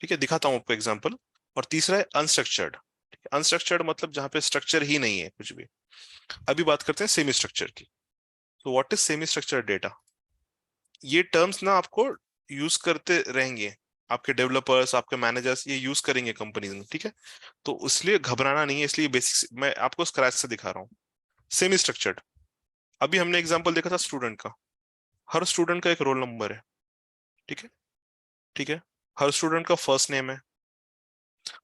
ठीक है, दिखाता हूं आपको एग्जांपल। और तीसरा है अनस्ट्रक्चर्ड। अनस्ट्रक्चर्ड मतलब जहां पे स्ट्रक्चर ही नहीं है कुछ भी। अभी बात करते हैं सेमी स्ट्रक्चर की। तो what is semi structured data? ये टर्म्स ना आपको यूज करते रहेंगे, आपके डेवलपर्स, आपके मैनेजर्स ये यूज करेंगे कंपनीज में, ठीक है। तो इसलिए घबराना नहीं है, इसलिए बेसिक मैं आपको स्क्रैच से दिखा रहा हूँ। सेमी स्ट्रक्चर्ड, अभी हमने एग्जांपल देखा था स्टूडेंट का। हर स्टूडेंट का एक रोल नंबर है, ठीक है। ठीक है। हर स्टूडेंट का फर्स्ट नेम है,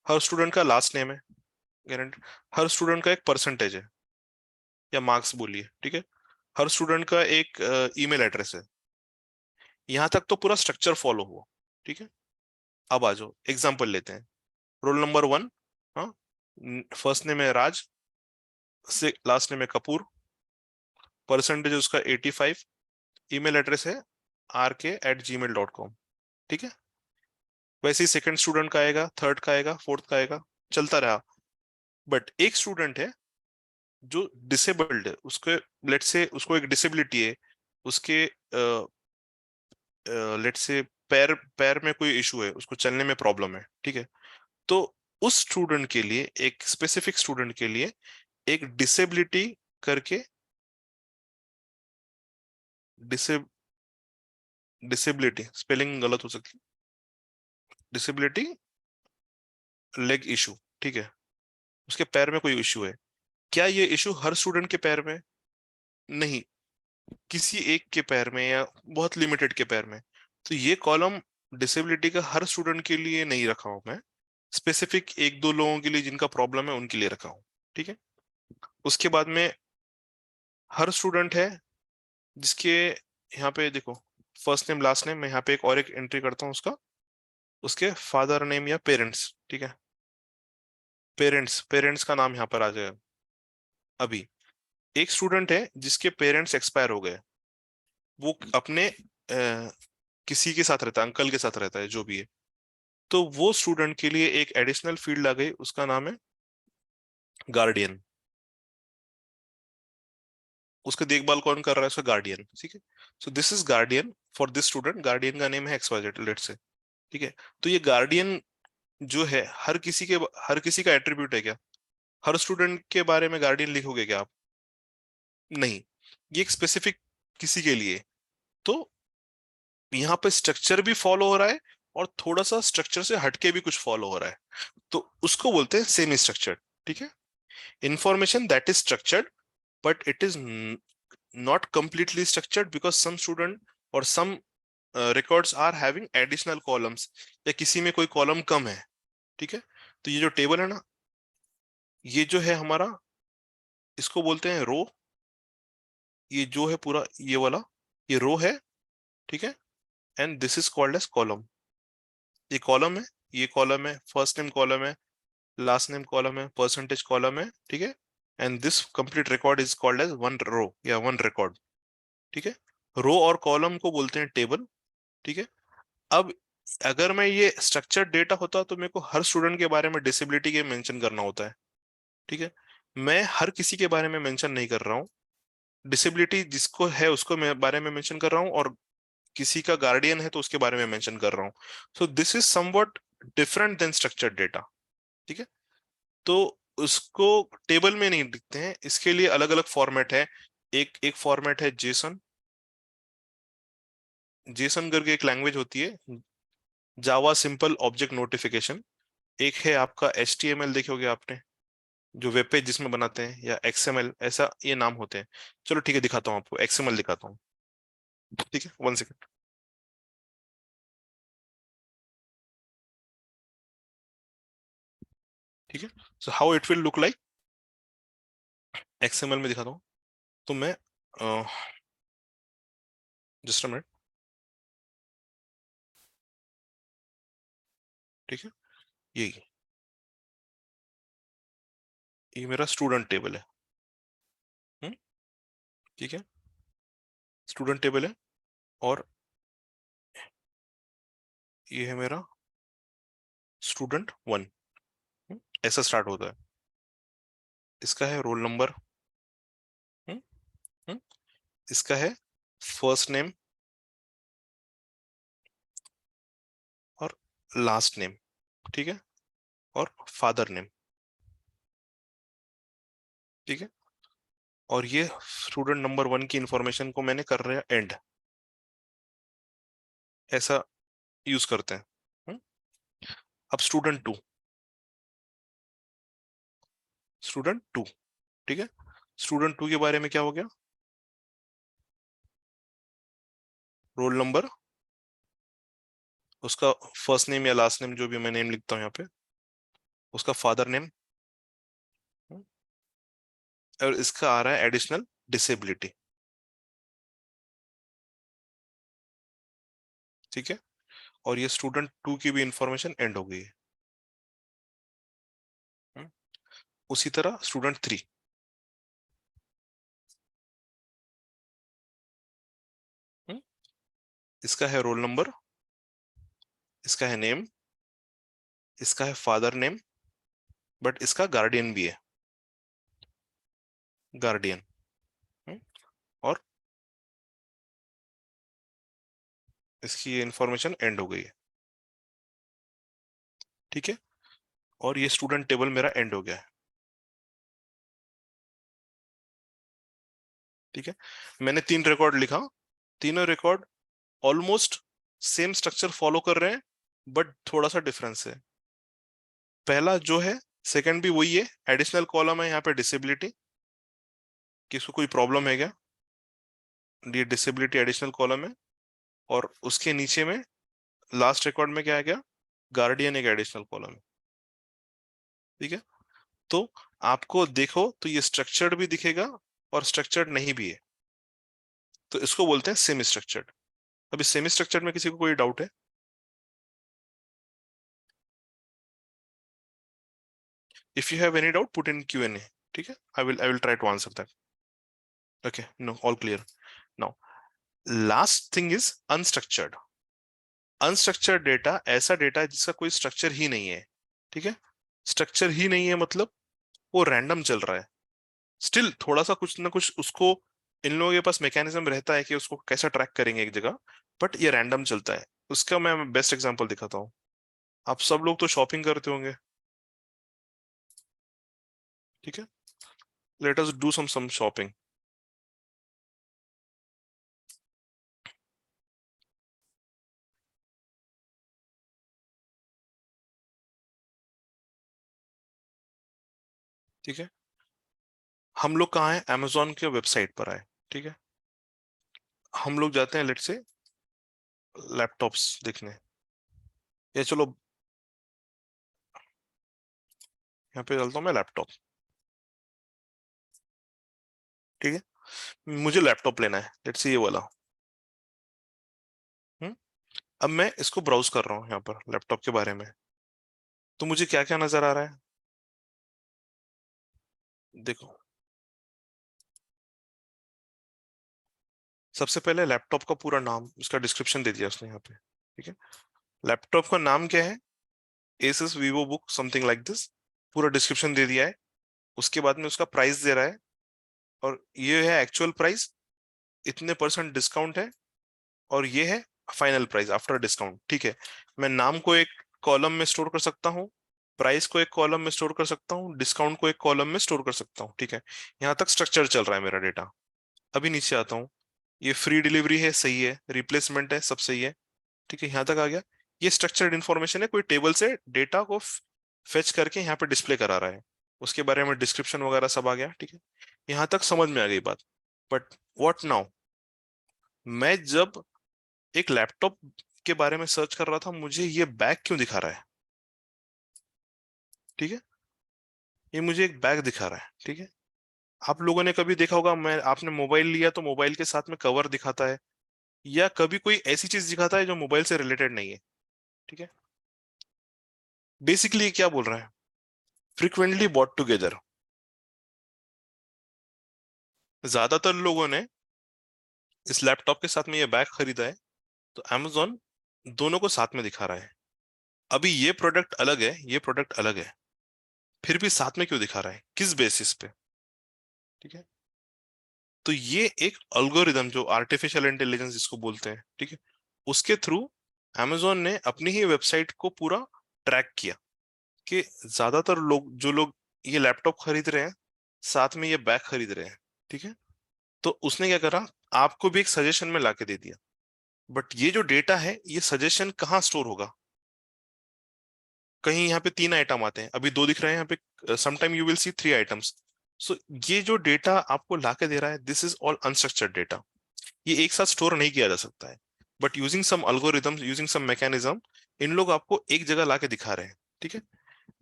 हर स्टूडेंट का लास्ट नेम है, गारंटी। हर स्टूडेंट का एक परसेंटेज है या मार्क्स बोलिए, ठीक है। हर स्टूडेंट का एक ईमेल एड्रेस है। यहां तक तो पूरा स्ट्रक्चर फॉलो हुआ, ठीक है। अब आ जाओ एग्जांपल लेते हैं। रोल नंबर 1, हाँ, फर्स्ट नेम है राज, से लास्ट नेम है कपूर, परसेंटेज उसका 85, ईमेल एड्रेस है rk@gmail.com, ठीक है। वैसे ही सेकंड स्टूडेंट का आएगा, थर्ड का आएगा, फोर्थ का आएगा, चलता रहा। बट एक स्टूडेंट है जो डिसेबल्ड है, उसके लेट्स से उसको एक डिसेबिलिटी है, उसके लेट्स से पैर पैर में कोई इशू है, उसको चलने में प्रॉब्लम है, ठीक है। तो उस स्टूडेंट के लिए, एक स्पेसिफिक स्टूडेंट के लिए एक डिसेबिलिटी करके, डिसे डिसेबिलिटी स्पेलिंग गलत हो सकती है, डिसेबिलिटी लेग इशू, ठीक है। उसके पैर में कोई इशू है। क्या ये इशू हर स्टूडेंट के पैर में? नहीं, किसी एक के पैर में या बहुत लिमिटेड के पैर में। तो ये कॉलम डिसेबिलिटी का हर स्टूडेंट के लिए नहीं रखा हूं मैं, स्पेसिफिक एक दो लोगों के लिए जिनका प्रॉब्लम है उनके लिए रखा हूं, ठीक है। उसके बाद में हर स्टूडेंट है जिसके, यहाँ पे देखो, फर्स्ट नेम लास्ट नेम, मैं यहाँ पे एक और एक एंट्री करता हूँ उसका, उसके फादर नेम या पेरेंट्स, ठीक है। पेरेंट्स पेरेंट्स का नाम यहाँ पर आ जाएगा। अभी एक स्टूडेंट है जिसके पेरेंट्स एक्सपायर हो गए, वो अपने किसी के साथ रहता है, अंकल के साथ रहता है, जो भी है। तो वो स्टूडेंट के लिए एक एडिशनल फील्ड आ गई, उसका नाम है गार्डियन। उसका देखभाल कौन कर रहा है? उसका गार्डियन, ठीक है। So this is guardian for this student, guardian का नेम है XYZ, लेट्स से, ठीक है। तो ये गार्डियन जो है हर किसी का एट्रीब्यूट है क्या? हर स्टूडेंट के बारे में गार्डियन लिखोगे क्या आप? नहीं, ये एक स्पेसिफिक किसी के लिए। तो यहाँ पे स्ट्रक्चर भी फॉलो हो रहा है, और थोड़ा सा स्ट्रक्चर से हटके भी कुछ फॉलो हो रहा है, तो उसको बोलते हैं सेमी स्ट्रक्चर्ड, ठीक है। Information that is structured, but it is not completely structured because some student or some records are having additional columns, या किसी में कोई कॉलम कम है, ठीक है। तो ये जो टेबल है ना, ये जो है हमारा, इसको बोलते हैं रो। ये जो है पूरा ये वाला, ये रो है, ठीक है। And this is called as column. ये कॉलम है, ये कॉलम है, फर्स्ट नेम कॉलम है, लास्ट नेम कॉलम है, परसेंटेज कॉलम है, ठीक है। And this complete record is called as one row या वन रिकॉर्ड, ठीक है। रो और कॉलम को बोलते हैं टेबल, ठीक है। अब अगर मैं ये स्ट्रक्चर्ड डेटा होता तो मेरे को हर स्टूडेंट के बारे में डिसेबिलिटी के मेंशन करना होता है, ठीक है। मैं हर किसी के बारे में मेंशन नहीं कर रहा हूँ, डिसेबिलिटी जिसको है उसको मैं बारे में मेंशन कर रहा हूँ, और किसी का गार्डियन है तो उसके बारे में मेंशन कर रहा हूँ। So this is somewhat different then structured data, ठीक है। तो उसको टेबल में नहीं दिखते हैं, इसके लिए अलग अलग फॉर्मेट है। एक एक फॉर्मेट है जेसन, जेसन करके एक लैंग्वेज होती है, जावा सिंपल ऑब्जेक्ट नोटिफिकेशन। एक है आपका HTML, देखोगे आपने जो वेब पेज जिसमें बनाते हैं, या XML, ऐसा ये नाम होते हैं। चलो ठीक है, दिखाता हूँ आपको, XML दिखाता हूँ, ठीक है, 1 सेकंड। ठीक है। So how it will look like, XML में दिखाता हूँ। तो मैं जस्ट अ मिनट, ठीक है, यही ये मेरा स्टूडेंट टेबल है। हम्म, ठीक है, स्टूडेंट टेबल है। और ये है मेरा स्टूडेंट वन। ऐसा स्टार्ट होता है। इसका है रोल नंबर। हम्म, हम्म, इसका है फर्स्ट नेम और लास्ट नेम, ठीक है, और फादर नेम, ठीक है। और ये स्टूडेंट नंबर वन की इंफॉर्मेशन को मैंने कर रहा है एंड, ऐसा यूज करते हैं। हम्म, अब स्टूडेंट टू, स्टूडेंट टू, ठीक है। स्टूडेंट टू के बारे में क्या हो गया? रोल नंबर, उसका फर्स्ट नेम या लास्ट नेम, जो भी मैं नेम लिखता हूँ यहाँ पे, उसका फादर नेम, और इसका आ रहा है एडिशनल डिसेबिलिटी, ठीक है। और ये स्टूडेंट टू की भी इंफॉर्मेशन एंड हो गई है। हम्म, उसी तरह स्टूडेंट थ्री, इसका है रोल नंबर, इसका है नेम, इसका है फादर नेम, बट इसका गार्डियन भी है, गार्डियन। और इसकी ये इंफॉर्मेशन एंड हो गई है, ठीक है। और ये स्टूडेंट टेबल मेरा एंड हो गया है, ठीक है। मैंने तीन रिकॉर्ड लिखा, तीनों record almost same structure follow कर रहे हैं, बट थोड़ा सा डिफरेंस है। पहला जो है, सेकंड भी वही है, एडिशनल कॉलम है यहाँ पे डिसेबिलिटी, किसको कोई प्रॉब्लम है क्या, ये डिसेबिलिटी एडिशनल कॉलम है। और उसके नीचे में लास्ट रिकॉर्ड में क्या है, क्या गार्डियन एक एडिशनल कॉलम है, ठीक है। तो आपको देखो तो ये स्ट्रक्चर्ड भी दिखेगा और स्ट्रक्चर्ड नहीं भी है, तो इसको बोलते हैं सेमी स्ट्रक्चर्ड। अभी सेमी स्ट्रक्चर्ड में किसी को कोई डाउट है? If you have any doubt put in Q&A, ठीक है, I will try to answer that. Okay, no, all clear. Now last thing is unstructured. Unstructured data ऐसा डेटा है जिसका कोई स्ट्रक्चर ही नहीं है, ठीक है। स्ट्रक्चर ही नहीं है मतलब वो रैंडम चल रहा है, स्टिल थोड़ा सा कुछ ना कुछ उसको, इन लोगों के पास मैकेनिज्म रहता है कि उसको कैसा ट्रैक करेंगे एक जगह, बट ये रैंडम चलता है। उसका मैं बेस्ट एग्जांपल दिखाता हूँ। आप सब लोग तो शॉपिंग करते होंगे, ठीक है। Let us do some shopping. ठीक है, हम लोग कहाँ हैं, Amazon के वेबसाइट पर आए, ठीक है। हम लोग जाते हैं लेट से लैपटॉप्स देखने, या चलो यहाँ पे चलता हूँ मैं लैपटॉप, ठीक है। मुझे लैपटॉप लेना है लेट से ये वाला। हम्म, अब मैं इसको ब्राउज कर रहा हूँ यहाँ पर लैपटॉप के बारे में, तो मुझे क्या क्या नजर आ रहा है, देखो। सबसे पहले लैपटॉप का पूरा नाम, उसका डिस्क्रिप्शन दे दिया उसने यहाँ पे, ठीक है। लैपटॉप का नाम क्या है, Asus Vivo book something like this, पूरा डिस्क्रिप्शन दे दिया है। उसके बाद में उसका प्राइस दे रहा है, और ये है एक्चुअल प्राइस, इतने परसेंट डिस्काउंट है, और ये है फाइनल प्राइस आफ्टर डिस्काउंट, ठीक है। मैं नाम को एक कॉलम में स्टोर कर सकता हूँ, प्राइस को एक कॉलम में स्टोर कर सकता हूँ, डिस्काउंट को एक कॉलम में स्टोर कर सकता हूँ, ठीक है। यहाँ तक स्ट्रक्चर चल रहा है मेरा डेटा। अभी नीचे आता हूँ, ये फ्री डिलीवरी है, सही है, रिप्लेसमेंट है, सब सही है, ठीक है, यहाँ तक आ गया। ये स्ट्रक्चर्ड इन्फॉर्मेशन है, कोई टेबल से डेटा को फेच करके यहाँ पे डिस्प्ले करा रहा है, उसके बारे में डिस्क्रिप्शन वगैरह सब आ गया, ठीक है। यहाँ तक समझ में आ गई बात। बट व्हाट नाउ, मैं जब एक लैपटॉप के बारे में सर्च कर रहा था, मुझे ये बैग क्यों दिखा रहा है, ठीक है। ये मुझे एक बैग दिखा रहा है, ठीक है। आप लोगों ने कभी देखा होगा, मैं आपने मोबाइल लिया तो मोबाइल के साथ में कवर दिखाता है, या कभी कोई ऐसी चीज दिखाता है जो मोबाइल से रिलेटेड नहीं है, ठीक है। बेसिकली ये क्या बोल रहा है, फ्रिक्वेंटली बॉट टुगेदर, ज्यादातर लोगों ने इस लैपटॉप के साथ में ये बैग खरीदा है, तो amazon दोनों को साथ में दिखा रहा है। अभी ये प्रोडक्ट अलग है, ये प्रोडक्ट अलग है, फिर भी साथ में क्यों दिखा रहा है, किस बेसिस पे? ठीक है। तो ये एक अल्गोरिदम, जो आर्टिफिशियल इंटेलिजेंस जिसको बोलते हैं, ठीक है, उसके थ्रू amazon ने अपनी ही वेबसाइट को पूरा ट्रैक किया कि ज्यादातर लोग, जो लोग ये लैपटॉप खरीद रहे हैं, साथ में ये बैग खरीद रहे हैं। ठीक है। तो उसने क्या करा, आपको भी एक सजेशन में लाके दे दिया। बट ये जो डेटा है, ये सजेशन कहाँ स्टोर होगा? कहीं यहाँ पे 3 आइटम आते हैं, अभी 2 दिख रहे हैं यहाँ पे, sometime you will see 3 items. So ये जो डेटा आपको लाके दे रहा है, this is all unstructured data. ये एक साथ स्टोर नहीं किया जा सकता है। But using some algorithms, using some mechanism, इन लोग आपको एक जगह लाके दिखा रहे हैं। ठीक है।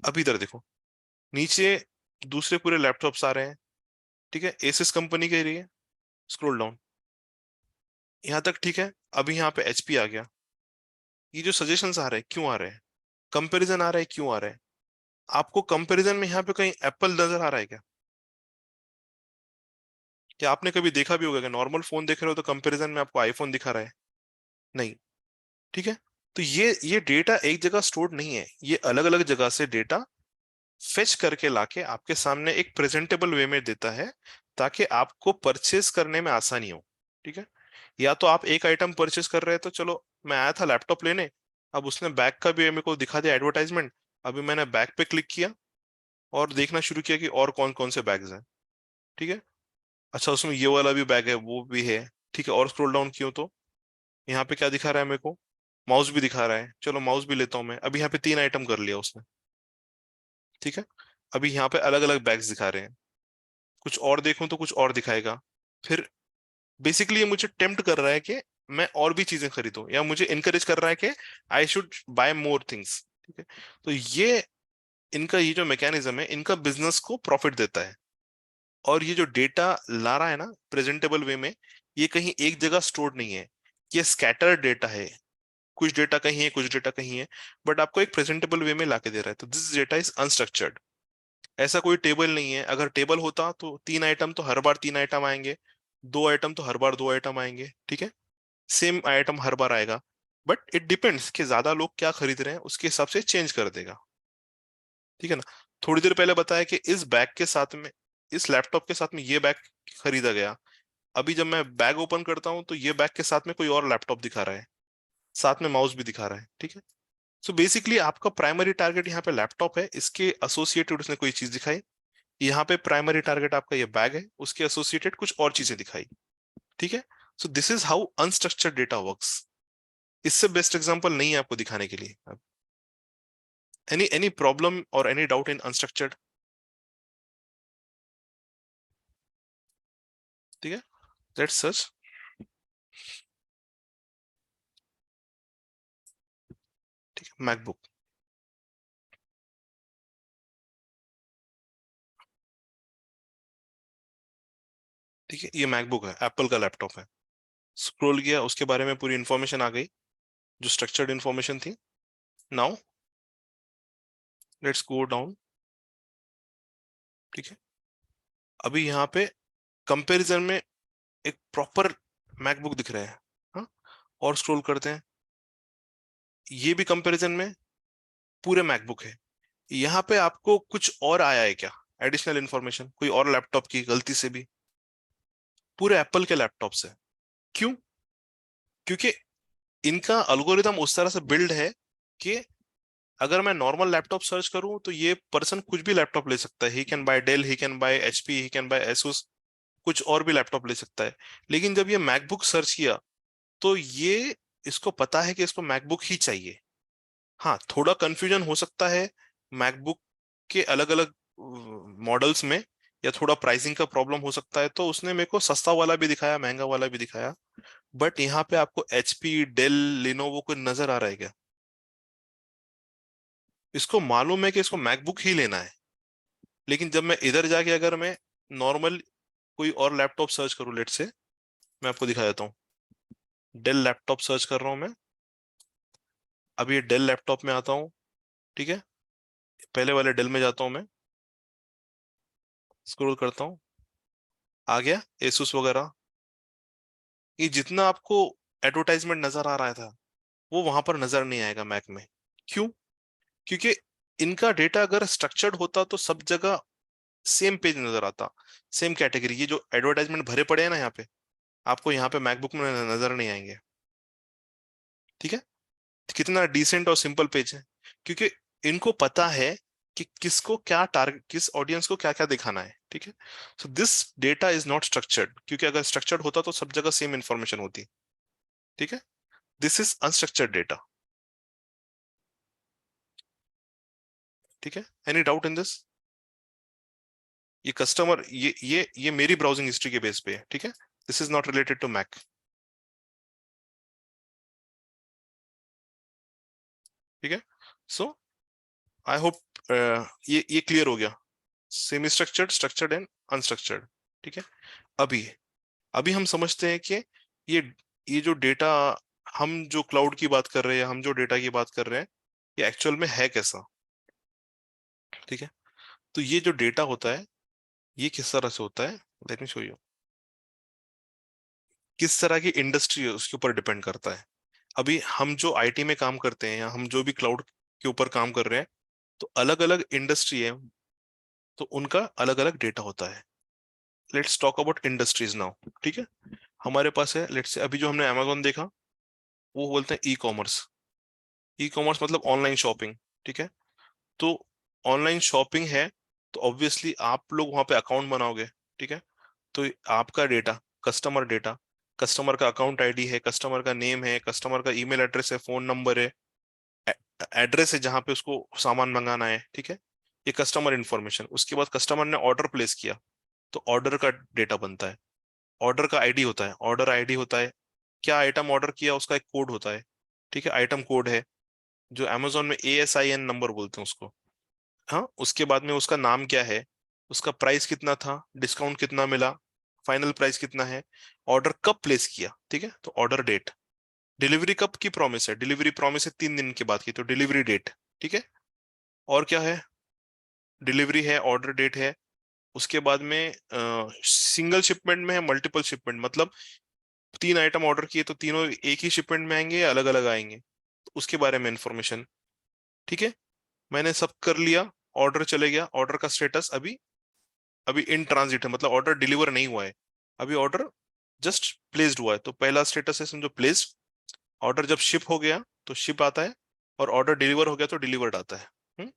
अब इधर देखो, नीचे दूसरे पूरे लैपटॉप्स आ रहे हैं। ठीक है, एसिस कंपनी के लिए, स्क्रॉल डाउन, यहाँ तक ठीक है। अभी यहाँ पे एचपी आ गया। ये जो सजेशंस आ रहे हैं, क्यों आ रहे हैं? कंपैरिजन आ रहा है, क्यों आ रहा है? आपको कंपैरिजन में यहाँ पे कहीं एप्पल नजर आ रहा है क्या? क्या आपने कभी देखा भी होगा कि नॉर्मल फोन देख रहे हो तो कंपैरिजन में आपको आईफोन दिखा रहा है? नहीं। ठीक है। तो ये डेटा एक जगह स्टोर्ड नहीं है, ये अलग अलग जगह से डेटा फेच करके लाके आपके सामने एक प्रेजेंटेबल वे में देता है, ताकि आपको परचेस करने में आसानी हो। ठीक है। या तो आप एक आइटम परचेस कर रहे हैं, तो चलो, मैं आया था लैपटॉप लेने, अब उसने बैग का भी मेरे को दिखा दिया एडवर्टाइजमेंट, अभी मैंने बैग पे क्लिक किया और देखना शुरू किया कि और कौन कौन से बैग्स हैं। ठीक है। अच्छा, उसमें ये वाला भी बैग है, वो भी है। ठीक है, और स्क्रॉल डाउन किया तो यहाँ पे क्या दिखा रहा है मेरे को? माउस भी दिखा रहा है, चलो माउस भी लेता हूँ मैं। अभी यहाँ पे 3 आइटम कर लिया उसने। ठीक है। अभी यहाँ पे अलग अलग बैग्स दिखा रहे हैं, कुछ और देखूं तो कुछ और दिखाएगा। फिर बेसिकली ये मुझे टेम्प्ट कर रहा है कि मैं और भी चीजें खरीदूं, या मुझे इनकरेज कर रहा है कि I should buy more things. ठीक है। तो ये जो मैकेनिज्म है, इनका बिजनेस को प्रॉफिट देता है। और ये जो डेटा ला रहा है ना प्रेजेंटेबल वे में, ये कहीं एक जगह स्टोर्ड नहीं है, ये स्कैटर्ड डेटा है। कुछ डेटा कहीं है, कुछ डेटा कहीं है, बट आपको एक प्रेजेंटेबल वे में लाके दे रहा है। तो दिस डेटा इज अनस्ट्रक्चर्ड। ऐसा कोई टेबल नहीं है। अगर टेबल होता तो 3 आइटम तो हर बार 3 आइटम आएंगे, 2 आइटम तो हर बार 2 आइटम आएंगे। ठीक है। सेम आइटम हर बार आएगा। बट इट डिपेंड्स कि ज्यादा लोग क्या खरीद रहे हैं, उसके हिसाब से चेंज कर देगा। ठीक है ना। थोड़ी देर पहले बताया कि इस बैग के साथ में, इस लैपटॉप के साथ में ये बैग खरीदा गया। अभी जब मैं बैग ओपन करता हूं, तो ये बैग के साथ में कोई और लैपटॉप दिखा रहा है, साथ में माउस भी दिखा रहा है। ठीक है। सो बेसिकली आपका प्राइमरी टारगेट यहाँ पे लैपटॉप है, इसके एसोसिएटेड उसने कोई चीज दिखाई। यहाँ पे प्राइमरी टारगेट आपका ये बैग है, उसके एसोसिएटेड कुछ और चीजें दिखाई। ठीक है। So this is how unstructured data works. इससे बेस्ट एग्जांपल नहीं है आपको दिखाने के लिए। एनी प्रॉब्लम और एनी डाउट इन अनस्ट्रक्चर्ड? ठीक है। Let's search. ठीक है, मैकबुक। ठीक है, ये मैकबुक है, एप्पल का लैपटॉप है। स्क्रॉल किया, उसके बारे में पूरी इंफॉर्मेशन आ गई, जो स्ट्रक्चर्ड इंफॉर्मेशन थी। Now let's go down. ठीक है। अभी यहाँ पे कंपैरिजन में एक प्रॉपर मैकबुक दिख रहा है। हाँ। और स्क्रॉल करते हैं, ये भी कंपैरिजन में पूरे मैकबुक है। यहाँ पे आपको कुछ और आया है क्या, एडिशनल इंफॉर्मेशन कोई और लैपटॉप की गलती से भी? पूरे एप्पल के लैपटॉप से। क्यों? क्योंकि इनका अल्गोरिदम उस तरह से बिल्ड है कि अगर मैं नॉर्मल लैपटॉप सर्च करूं, तो ये पर्सन कुछ भी लैपटॉप ले सकता है। He can buy Dell, he can buy HP, he can buy Asus, कुछ और भी लैपटॉप ले सकता है। लेकिन जब ये मैकबुक सर्च किया, तो ये, इसको पता है कि इसको मैकबुक ही चाहिए। हाँ, थोड़ा कंफ्यूजन हो सकता है मैकबुक के अलग अलग मॉडल्स में, या थोड़ा प्राइसिंग का प्रॉब्लम हो सकता है, तो उसने मेरे को सस्ता वाला भी दिखाया, महंगा वाला भी दिखाया। बट यहाँ पे आपको एचपी, डेल, लिनोवो को नजर आ रहा है क्या? इसको मालूम है कि इसको मैकबुक ही लेना है। लेकिन जब मैं इधर जाके, अगर मैं नॉर्मल कोई और लैपटॉप सर्च करूँ, लेट से मैं आपको दिखा देता हूँ। डेल लैपटॉप सर्च कर रहा हूँ मैं। अभी ये डेल लैपटॉप में आता हूँ। ठीक है। पहले वाले डेल में जाता हूँ मैं, स्क्रॉल करता हूँ। आ गया एसुस वगैरह। ये जितना आपको एडवर्टाइजमेंट नजर आ रहा था वो वहां पर नजर नहीं आएगा मैक में। क्यों? क्योंकि इनका डेटा अगर स्ट्रक्चर्ड होता तो सब जगह सेम पेज नजर आता, सेम कैटेगरी। ये जो एडवर्टाइजमेंट भरे पड़े हैं ना यहाँ पे, आपको यहाँ पे मैकबुक में नजर नहीं आएंगे। ठीक है? कितना डिसेंट और सिंपल पेज है, क्योंकि इनको पता है कि किसको क्या टारगेट, किस ऑडियंस को क्या क्या दिखाना है। ठीक है? So this data is not structured, क्योंकि अगर स्ट्रक्चर्ड होता तो सब जगह सेम इंफॉर्मेशन होती। ठीक है? This is unstructured data. ठीक है? Any doubt in this? ये कस्टमर, ये मेरी ब्राउजिंग हिस्ट्री के बेस पे है। ठीक है? This is not related to Mac. ठीक है? सो आई होप ये क्लियर हो गया, semi structured, structured and unstructured. ठीक है? अभी अभी हम समझते हैं कि ये ये जो डेटा, हम जो क्लाउड की बात कर रहे हैं, हम जो डेटा की बात कर रहे हैं, ये एक्चुअल में है कैसा। ठीक है? तो ये जो डेटा होता है ये किस तरह से होता है, लेट मी शो यू। किस तरह की इंडस्ट्री है उसके ऊपर डिपेंड करता है। अभी हम जो आईटी में काम करते हैं या हम जो भी क्लाउड के ऊपर काम कर रहे हैं, तो अलग अलग इंडस्ट्री है, तो उनका अलग अलग डेटा होता है। Let's talk about industries now. ठीक है? हमारे पास है, लेट्स से अभी जो हमने अमेजोन देखा, वो बोलते हैं ई कॉमर्स। ई कॉमर्स मतलब ऑनलाइन शॉपिंग। ठीक है? तो ऑनलाइन शॉपिंग है, तो ऑब्वियसली आप लोग वहां पे अकाउंट बनाओगे। ठीक है? तो आपका डेटा, कस्टमर डेटा, कस्टमर का अकाउंट आईडी है, कस्टमर का नेम है, कस्टमर का ईमेल एड्रेस है, फोन नंबर है, एड्रेस है जहां पे उसको सामान मंगाना है। ठीक है? ये कस्टमर इंफॉर्मेशन। उसके बाद कस्टमर ने ऑर्डर प्लेस किया, तो ऑर्डर का डेटा बनता है। ऑर्डर का आईडी होता है, ऑर्डर आईडी होता है, क्या आइटम ऑर्डर किया उसका एक कोड होता है। ठीक है? आइटम कोड है, जो अमेजोन में ASIN नंबर बोलते हैं उसको। हाँ, उसके बाद में उसका नाम क्या है, उसका प्राइस कितना था, डिस्काउंट कितना मिला, फाइनल प्राइस कितना है, ऑर्डर कब प्लेस किया। ठीक है? तो ऑर्डर डेट, डिलीवरी कब की प्रॉमिस है, डिलीवरी प्रॉमिस है 3 दिन के बाद की, तो डिलीवरी डेट। ठीक है? और क्या है, डिलीवरी है, ऑर्डर डेट है। उसके बाद में सिंगल शिपमेंट में है, मल्टीपल शिपमेंट मतलब 3 आइटम ऑर्डर किए तो तीनों एक ही शिपमेंट में आएंगे या अलग अलग आएंगे, तो उसके बारे में इंफॉर्मेशन। ठीक है? मैंने सब कर लिया, ऑर्डर चले गया, ऑर्डर का स्टेटस अभी अभी इन ट्रांजिट है, मतलब ऑर्डर डिलीवर नहीं हुआ है, अभी ऑर्डर जस्ट प्लेस्ड हुआ है, तो पहला स्टेटस है समझो प्लेस्ड। ऑर्डर जब शिप हो गया तो शिप आता है, और ऑर्डर डिलीवर हो गया तो डिलीवर्ड आता है। हम्म?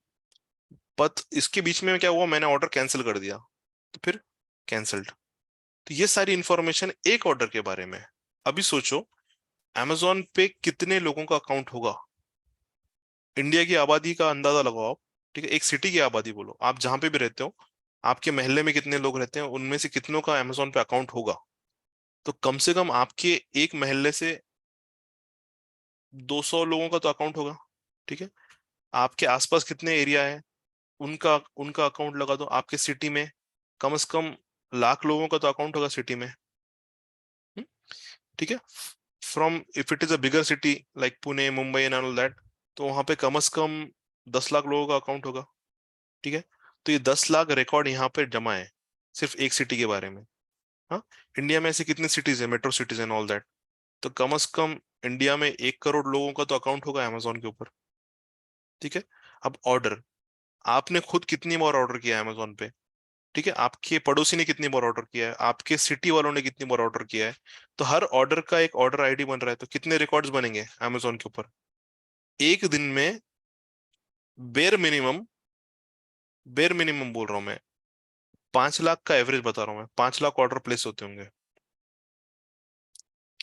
बट इसके बीच में क्या हुआ, मैंने ऑर्डर कैंसिल कर दिया, तो फिर कैंसल्ड। तो ये सारी इंफॉर्मेशन एक ऑर्डर के बारे में है। अभी सोचो, amazon पे कितने लोगों का अकाउंट होगा, इंडिया की आबादी का अंदाजा लगाओ आप। ठीक है? एक सिटी की आबादी बोलो, आप जहां पे भी रहते हो, आपके मोहल्ले में कितने लोग रहते हैं, उनमें से कितनों का अमेजोन पे अकाउंट होगा। तो कम से कम आपके एक मोहल्ले से 200 लोगों का तो अकाउंट होगा। ठीक है? आपके आसपास कितने एरिया है, उनका उनका अकाउंट लगा दो। आपके सिटी में कम से कम लाख लोगों का तो अकाउंट होगा सिटी में। हम्म? ठीक है? From, if it is a bigger city like Pune, Mumbai and all that, तो वहां पे कम से कम 10 लाख लोगों का अकाउंट होगा। ठीक है? तो ये 10 लाख रिकॉर्ड यहाँ पे जमा है, सिर्फ एक सिटी के बारे में। हाँ, इंडिया में ऐसे कितने सिटीज है, metro cities and all that, तो कम से कम इंडिया में 1 करोड़ लोगों का तो अकाउंट होगा अमेजोन के ऊपर। ठीक है? अब ऑर्डर, आपने खुद कितनी बार ऑर्डर किया है अमेजोन पे। ठीक है? आपके पड़ोसी ने कितनी बार ऑर्डर किया है, आपके सिटी वालों ने कितनी बार ऑर्डर किया है, तो हर ऑर्डर का एक ऑर्डर आईडी बन रहा है, तो कितने रिकॉर्ड्स बनेंगे अमेजोन के ऊपर एक दिन में। बेर मिनिमम, बेर मिनिमम बोल रहा हूं मैं, 5 लाख का एवरेज बता रहा हूँ मैं, 5 लाख ऑर्डर प्लेस होते होंगे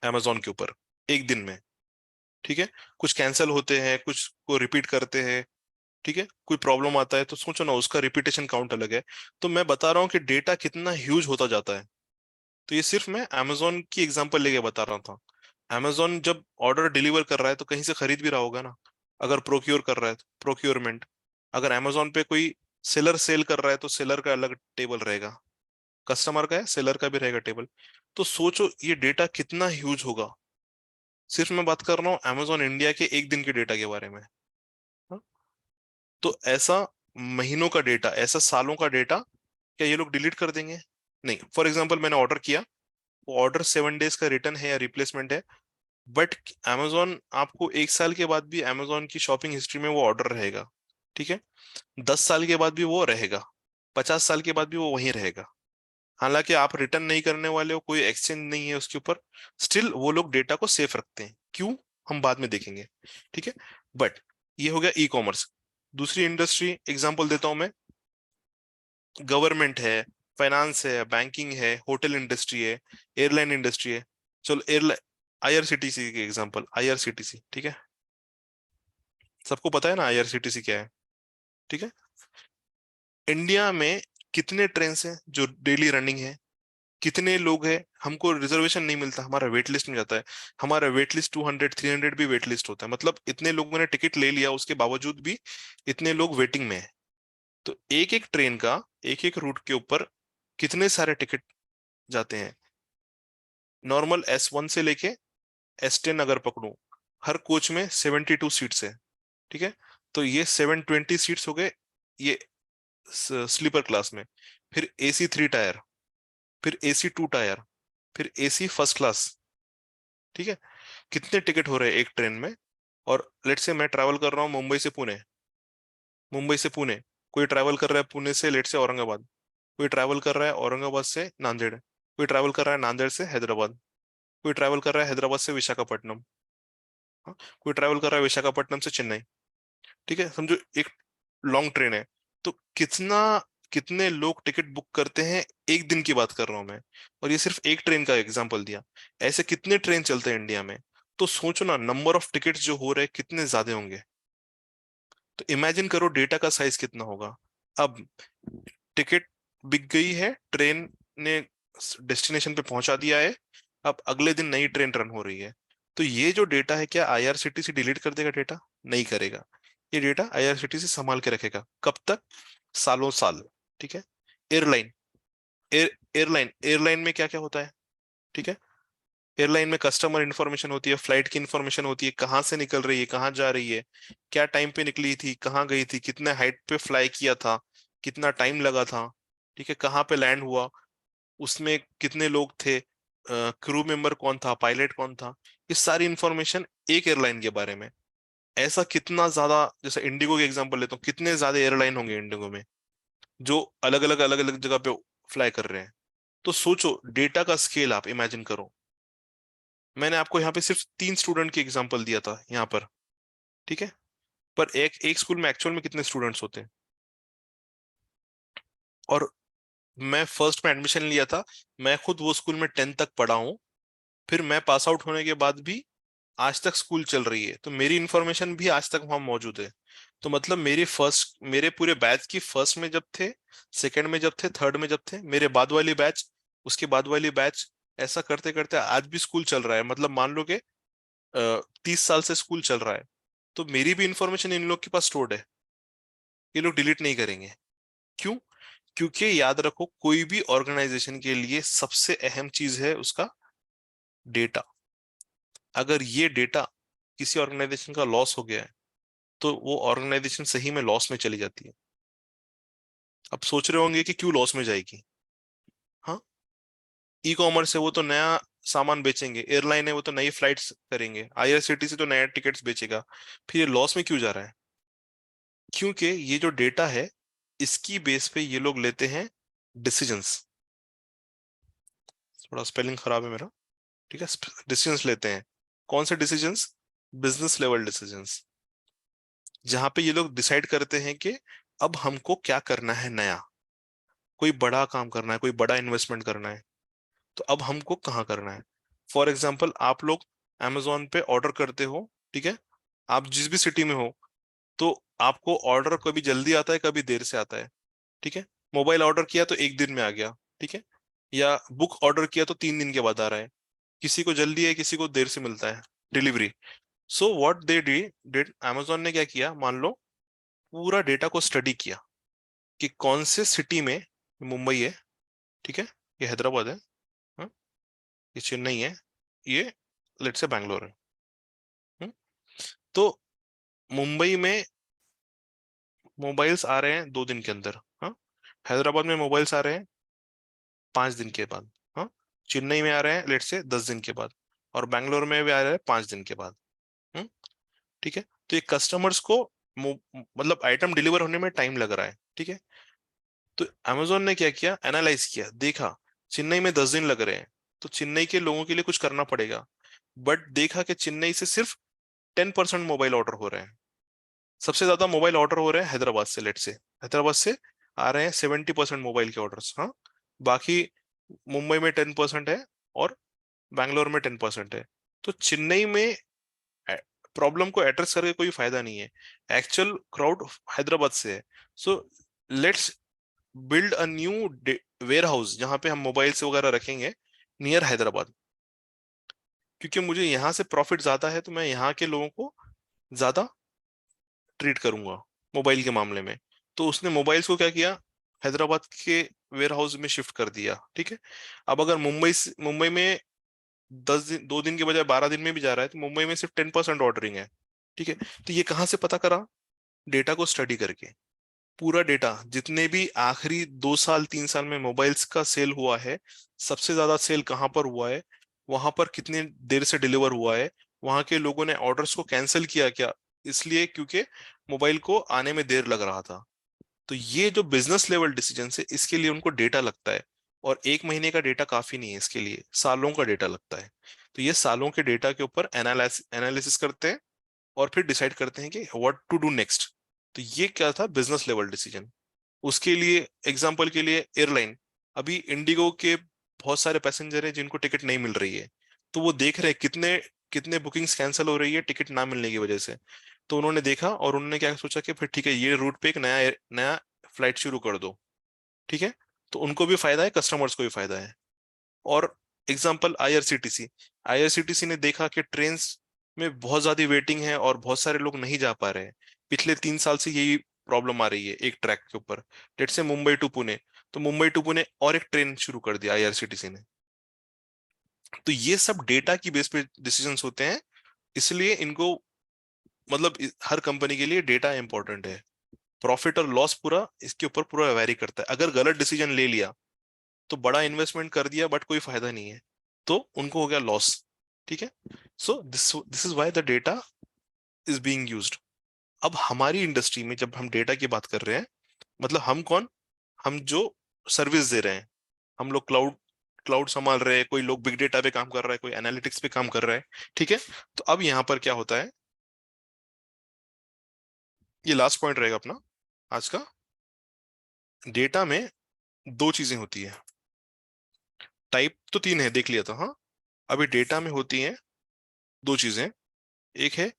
अमेजोन के ऊपर एक दिन में। ठीक है? कुछ कैंसिल होते हैं, कुछ को रिपीट करते हैं। ठीक है? कोई प्रॉब्लम आता है तो सोचो ना, उसका रिपीटेशन काउंट अलग है। तो मैं बता रहा हूँ कि डेटा कितना ह्यूज होता जाता है। तो ये सिर्फ मैं अमेजोन की एग्जांपल लेके बता रहा था। अमेजोन जब ऑर्डर डिलीवर कर रहा है तो कहीं से खरीद भी रहा होगा ना, अगर प्रोक्योर कर रहा है तो प्रोक्योरमेंट। अगर अमेजोन पे कोई सेलर सेल कर रहा है तो सेलर का अलग टेबल रहेगा, कस्टमर का है, सेलर का भी रहेगा टेबल। तो सोचो ये डेटा कितना ह्यूज होगा। सिर्फ मैं बात कर रहा हूँ अमेजोन इंडिया के एक दिन के डेटा के बारे में। हाँ? तो ऐसा महीनों का डेटा, ऐसा सालों का डेटा क्या ये लोग डिलीट कर देंगे? नहीं, फॉर एग्जाम्पल मैंने ऑर्डर किया, वो ऑर्डर 7 डेज का रिटर्न है या रिप्लेसमेंट है, बट amazon आपको 1 साल के बाद भी amazon की शॉपिंग हिस्ट्री में वो ऑर्डर रहेगा, ठीक है। 10 साल के बाद भी वो रहेगा, 50 साल के बाद भी वो वहीं रहेगा। हालांकि आप रिटर्न नहीं करने वाले हो, कोई एक्सचेंज नहीं है उसके ऊपर, स्टिल वो लोग डेटा को सेफ रखते हैं, क्यों, हम बाद में देखेंगे, ठीक है। बट ये हो गया ई कॉमर्स। दूसरी इंडस्ट्री एग्जांपल देता हूं मैं, गवर्नमेंट है, फाइनेंस है, बैंकिंग है, होटल इंडस्ट्री है, एयरलाइन इंडस्ट्री है। चलो एयरलाइन, आईआरसीटीसी के एग्जांपल, आईआरसीटीसी, ठीक है, सबको पता है ना आईआरसीटीसी क्या है, ठीक है। इंडिया में कितने ट्रेन हैं जो डेली रनिंग है, कितने लोग हैं, हमको रिजर्वेशन नहीं मिलता, हमारा वेट लिस्ट में जाता है, हमारा वेट लिस्ट 200 300 भी वेट लिस्ट होता है, मतलब इतने लोगों ने टिकट ले लिया, उसके बावजूद भी इतने लोग वेटिंग में है। तो एक एक ट्रेन का, एक एक रूट के ऊपर कितने सारे टिकट जाते हैं। नॉर्मल S1 से लेके S10 अगर पकड़ूं, हर कोच में 72 सीट्स है, ठीक है। तो ये 720 सीट्स हो गए, ये स्लीपर क्लास में। फिर AC 3 टायर, फिर AC 2 टायर, फिर AC फर्स्ट क्लास, ठीक है। कितने टिकट हो रहे हैं एक ट्रेन में। और लेट से मैं ट्रैवल कर रहा हूँ मुंबई से पुणे, मुंबई से पुणे, कोई ट्रैवल कर रहा है पुणे से लेट से औरंगाबाद, कोई ट्रैवल कर रहा है औरंगाबाद से नांदेड़, कोई ट्रैवल कर रहा है नांदेड़ से हैदराबाद, कोई ट्रैवल कर रहा है हैदराबाद से विशाखापट्टनम, हाँ, कोई ट्रैवल कर रहा है विशाखापट्टनम से चेन्नई, ठीक है, समझो एक लॉन्ग ट्रेन है। तो कितना, कितने लोग टिकट बुक करते हैं, एक दिन की बात कर रहा हूं मैं, और ये सिर्फ एक ट्रेन का एग्जांपल दिया, ऐसे कितने ट्रेन चलते हैं इंडिया में। तो सोचो ना, नंबर ऑफ टिकट्स जो हो रहे हैं कितने ज्यादा होंगे। तो इमेजिन करो डेटा का साइज कितना होगा। अब टिकट बिक गई है, ट्रेन ने डेस्टिनेशन पे पहुंचा दिया है, अब अगले दिन नई ट्रेन रन हो रही है। तो ये जो डेटा है, क्या आईआरसीटीसी डिलीट कर देगा डेटा? नहीं करेगा। ये डेटा आईआरसीटीसी संभाल के रखेगा, कब तक? सालों साल, ठीक है। एयरलाइन, एयरलाइन, एयरलाइन में क्या क्या होता है, ठीक है। एयरलाइन में कस्टमर इंफॉर्मेशन होती है, फ्लाइट की इंफॉर्मेशन होती है, कहाँ से निकल रही है, कहाँ जा रही है, क्या टाइम पे निकली थी, कहाँ गई थी, कितने हाइट पे फ्लाई किया था, कितना टाइम लगा था, ठीक है, कहाँ पे लैंड हुआ, उसमें कितने लोग थे, क्रू मेंबर कौन था, पायलट कौन था, ये सारी इंफॉर्मेशन एक एयरलाइन के बारे में। ऐसा कितना ज्यादा, जैसे इंडिगो के एग्जांपल लेता हूँ, कितने ज्यादा एयरलाइन होंगे इंडिगो में जो अलग अलग जगह पे फ्लाई कर रहे हैं। तो सोचो डेटा का स्केल आप इमेजिन करो। मैंने आपको यहाँ पे सिर्फ 3 स्टूडेंट की एग्जांपल दिया था यहाँ पर, ठीक है। पर एक एक स्कूल में एक्चुअल में कितने स्टूडेंट्स होते हैं। और मैं फर्स्ट में एडमिशन लिया था, मैं खुद वो स्कूल में 10th तक पढ़ा हूँ, फिर मैं पास आउट होने के बाद भी आज तक स्कूल चल रही है, तो मेरी इंफॉर्मेशन भी आज तक वहां मौजूद है। तो मतलब मेरे पूरे बैच की फर्स्ट में जब थे, सेकंड में जब थे, थर्ड में जब थे, मेरे बाद वाली बैच, उसके बाद वाली बैच, ऐसा करते करते आज भी स्कूल चल रहा है। मतलब मान लो कि 30 साल से स्कूल चल रहा है। तो मेरी भी इंफॉर्मेशन इन लोग के पास स्टोर्ड है, ये लोग डिलीट नहीं करेंगे। क्यों? क्योंकि याद रखो, कोई भी ऑर्गेनाइजेशन के लिए सबसे अहम चीज है उसका डेटा। अगर ये डेटा किसी ऑर्गेनाइजेशन का लॉस हो गया है, तो वो ऑर्गेनाइजेशन सही में लॉस में चली जाती है। अब सोच रहे होंगे कि क्यों लॉस में जाएगी। हाँ, ई कॉमर्स है, वो तो नया सामान बेचेंगे, एयरलाइन है वो तो नई फ्लाइट्स करेंगे, आईआरसीटीसी तो नया टिकट्स बेचेगा, फिर ये लॉस में क्यों जा रहा है? क्योंकि ये जो डेटा है, इसकी बेस पे ये लोग लेते हैं डिसीजंस। थोड़ा स्पेलिंग खराब है मेरा, ठीक है। डिसीजंस लेते हैं, कौन से डिसीजंस? बिजनेस लेवल डिसीजंस, जहां पे ये लोग डिसाइड करते हैं कि अब हमको क्या करना है नया, कोई बड़ा काम करना है, कोई बड़ा इन्वेस्टमेंट करना है, तो अब हमको कहाँ करना है। फॉर एग्जाम्पल, आप लोग amazon पे ऑर्डर करते हो, ठीक है, आप जिस भी सिटी में हो, तो आपको ऑर्डर कभी जल्दी आता है, कभी देर से आता है, ठीक है। मोबाइल ऑर्डर किया तो एक दिन में आ गया, ठीक है, या बुक ऑर्डर किया तो 3 दिन के बाद आ रहा है। किसी को जल्दी है, किसी को देर से मिलता है delivery. So what they did amazon ने क्या किया, मान लो पूरा डेटा को स्टडी किया कि कौन से सिटी में, मुंबई है, ठीक है, ये हैदराबाद है, हाँ, ये चेन्नई है, ये लेट्स से बैंगलोर है, हम्म? तो मुंबई में मोबाइल्स आ रहे हैं 2 दिन के अंदर, हाँ, हैदराबाद में मोबाइल्स आ रहे हैं 5 दिन के बाद। हाँ, चेन्नई में आ रहे हैं लेट से 10 दिन के बाद, और बैंगलोर में भी आ रहे हैं 5 दिन के बाद। हम्म, ठीक है। तो ये कस्टमर्स को मतलब आइटम डिलीवर होने में टाइम लग रहा है, ठीक है। तो अमेजोन ने क्या किया, एनालाइज किया, देखा चेन्नई में 10 दिन लग रहे हैं, तो चेन्नई के लोगों के लिए कुछ करना पड़ेगा। बट देखा कि चेन्नई से सिर्फ 10% मोबाइल ऑर्डर हो रहे हैं। सबसे ज्यादा मोबाइल ऑर्डर हो रहे हैं हैदराबाद से, लेट से हैदराबाद से आ रहे हैं 70% मोबाइल के ऑर्डर्स। हाँ, बाकी मुंबई में 10% है, और बैंगलोर में 10% है। तो चेन्नई में प्रॉब्लम को एड्रेस करके कोई फायदा नहीं है, एक्चुअल क्राउड हैदराबाद से है। So let's build a new warehouse जहां पे हम मोबाइल्स वगैरह रखेंगे नियर हैदराबाद, क्योंकि मुझे यहाँ से प्रॉफिट ज्यादा है, तो मैं यहाँ के लोगों को ज्यादा ट्रीट करूंगा मोबाइल के मामले में। तो उसने मोबाइल्स को क्या किया, हैदराबाद के वेयर हाउस में शिफ्ट कर दिया, ठीक है। अब अगर मुंबई में 10 दिन, 2 दिन के बजाय 12 दिन में भी जा रहा है, तो मुंबई में सिर्फ 10% ऑर्डरिंग है, ठीक है। तो ये कहाँ से पता करा, डेटा को स्टडी करके। पूरा डेटा, जितने भी आखिरी 2 साल 3 साल में मोबाइल्स का सेल हुआ है, सबसे ज्यादा सेल कहाँ पर हुआ है, वहां पर कितने देर से डिलीवर हुआ है, वहां के लोगों ने ऑर्डर्स को कैंसिल किया क्या, इसलिए क्योंकि मोबाइल को आने में देर लग रहा था। तो ये जो बिजनेस लेवल डिसीजन है, इसके लिए उनको डेटा लगता है। और 1 महीने का डेटा काफी नहीं है, इसके लिए सालों का डेटा लगता है। तो ये सालों के डेटा के ऊपर एनालिसिस करते हैं, और फिर डिसाइड करते हैं कि व्हाट टू डू नेक्स्ट। तो ये क्या था, बिजनेस लेवल डिसीजन। उसके लिए एग्जाम्पल के लिए एयरलाइन, अभी इंडिगो के बहुत सारे पैसेंजर हैं जिनको टिकट नहीं मिल रही है। तो वो देख रहे हैं कितने कितने बुकिंग्स कैंसिल हो रही है टिकट ना मिलने की वजह से। तो उन्होंने देखा, और उन्होंने क्या सोचा कि फिर ठीक है, ये रूट पे एक नया नया फ्लाइट शुरू कर दो, ठीक है। तो उनको भी फायदा है, कस्टमर्स को भी फायदा है। और एग्जाम्पल आईआरसीटीसी, आईआरसीटीसी ने देखा कि ट्रेन में बहुत ज्यादा वेटिंग है और बहुत सारे लोग नहीं जा पा रहे हैं। पिछले 3 साल से यही प्रॉब्लम आ रही है एक ट्रैक के ऊपर, लेट से मुंबई टू पुणे। तो मुंबई टू पुणे और एक ट्रेन शुरू कर दिया आईआरसीटीसी ने। तो ये सब डेटा की बेस पे डिसीजंस होते हैं, इसलिए इनको मतलब हर कंपनी के लिए डेटा इंपॉर्टेंट है। प्रॉफिट और लॉस पूरा इसके ऊपर पूरा वैरी करता है। अगर गलत डिसीजन ले लिया, तो बड़ा इन्वेस्टमेंट कर दिया बट कोई फायदा नहीं है, तो उनको हो गया लॉस, ठीक है। So this this is why the data is being used. अब हमारी इंडस्ट्री में जब हम डेटा की बात कर रहे हैं, मतलब हम कौन, हम जो सर्विस दे रहे हैं। हम लोग क्लाउड क्लाउड संभाल रहे हैं, कोई लोग बिग डेटा पे काम कर रहा है, कोई एनालिटिक्स पे काम कर रहा है, ठीक है। तो अब यहाँ पर क्या होता है, ये लास्ट पॉइंट रहेगा अपना आज का। डेटा में दो चीजें होती है, टाइप तो तीन है देख लिया था, हाँ। अभी डेटा में होती हैं दो चीजें। एक है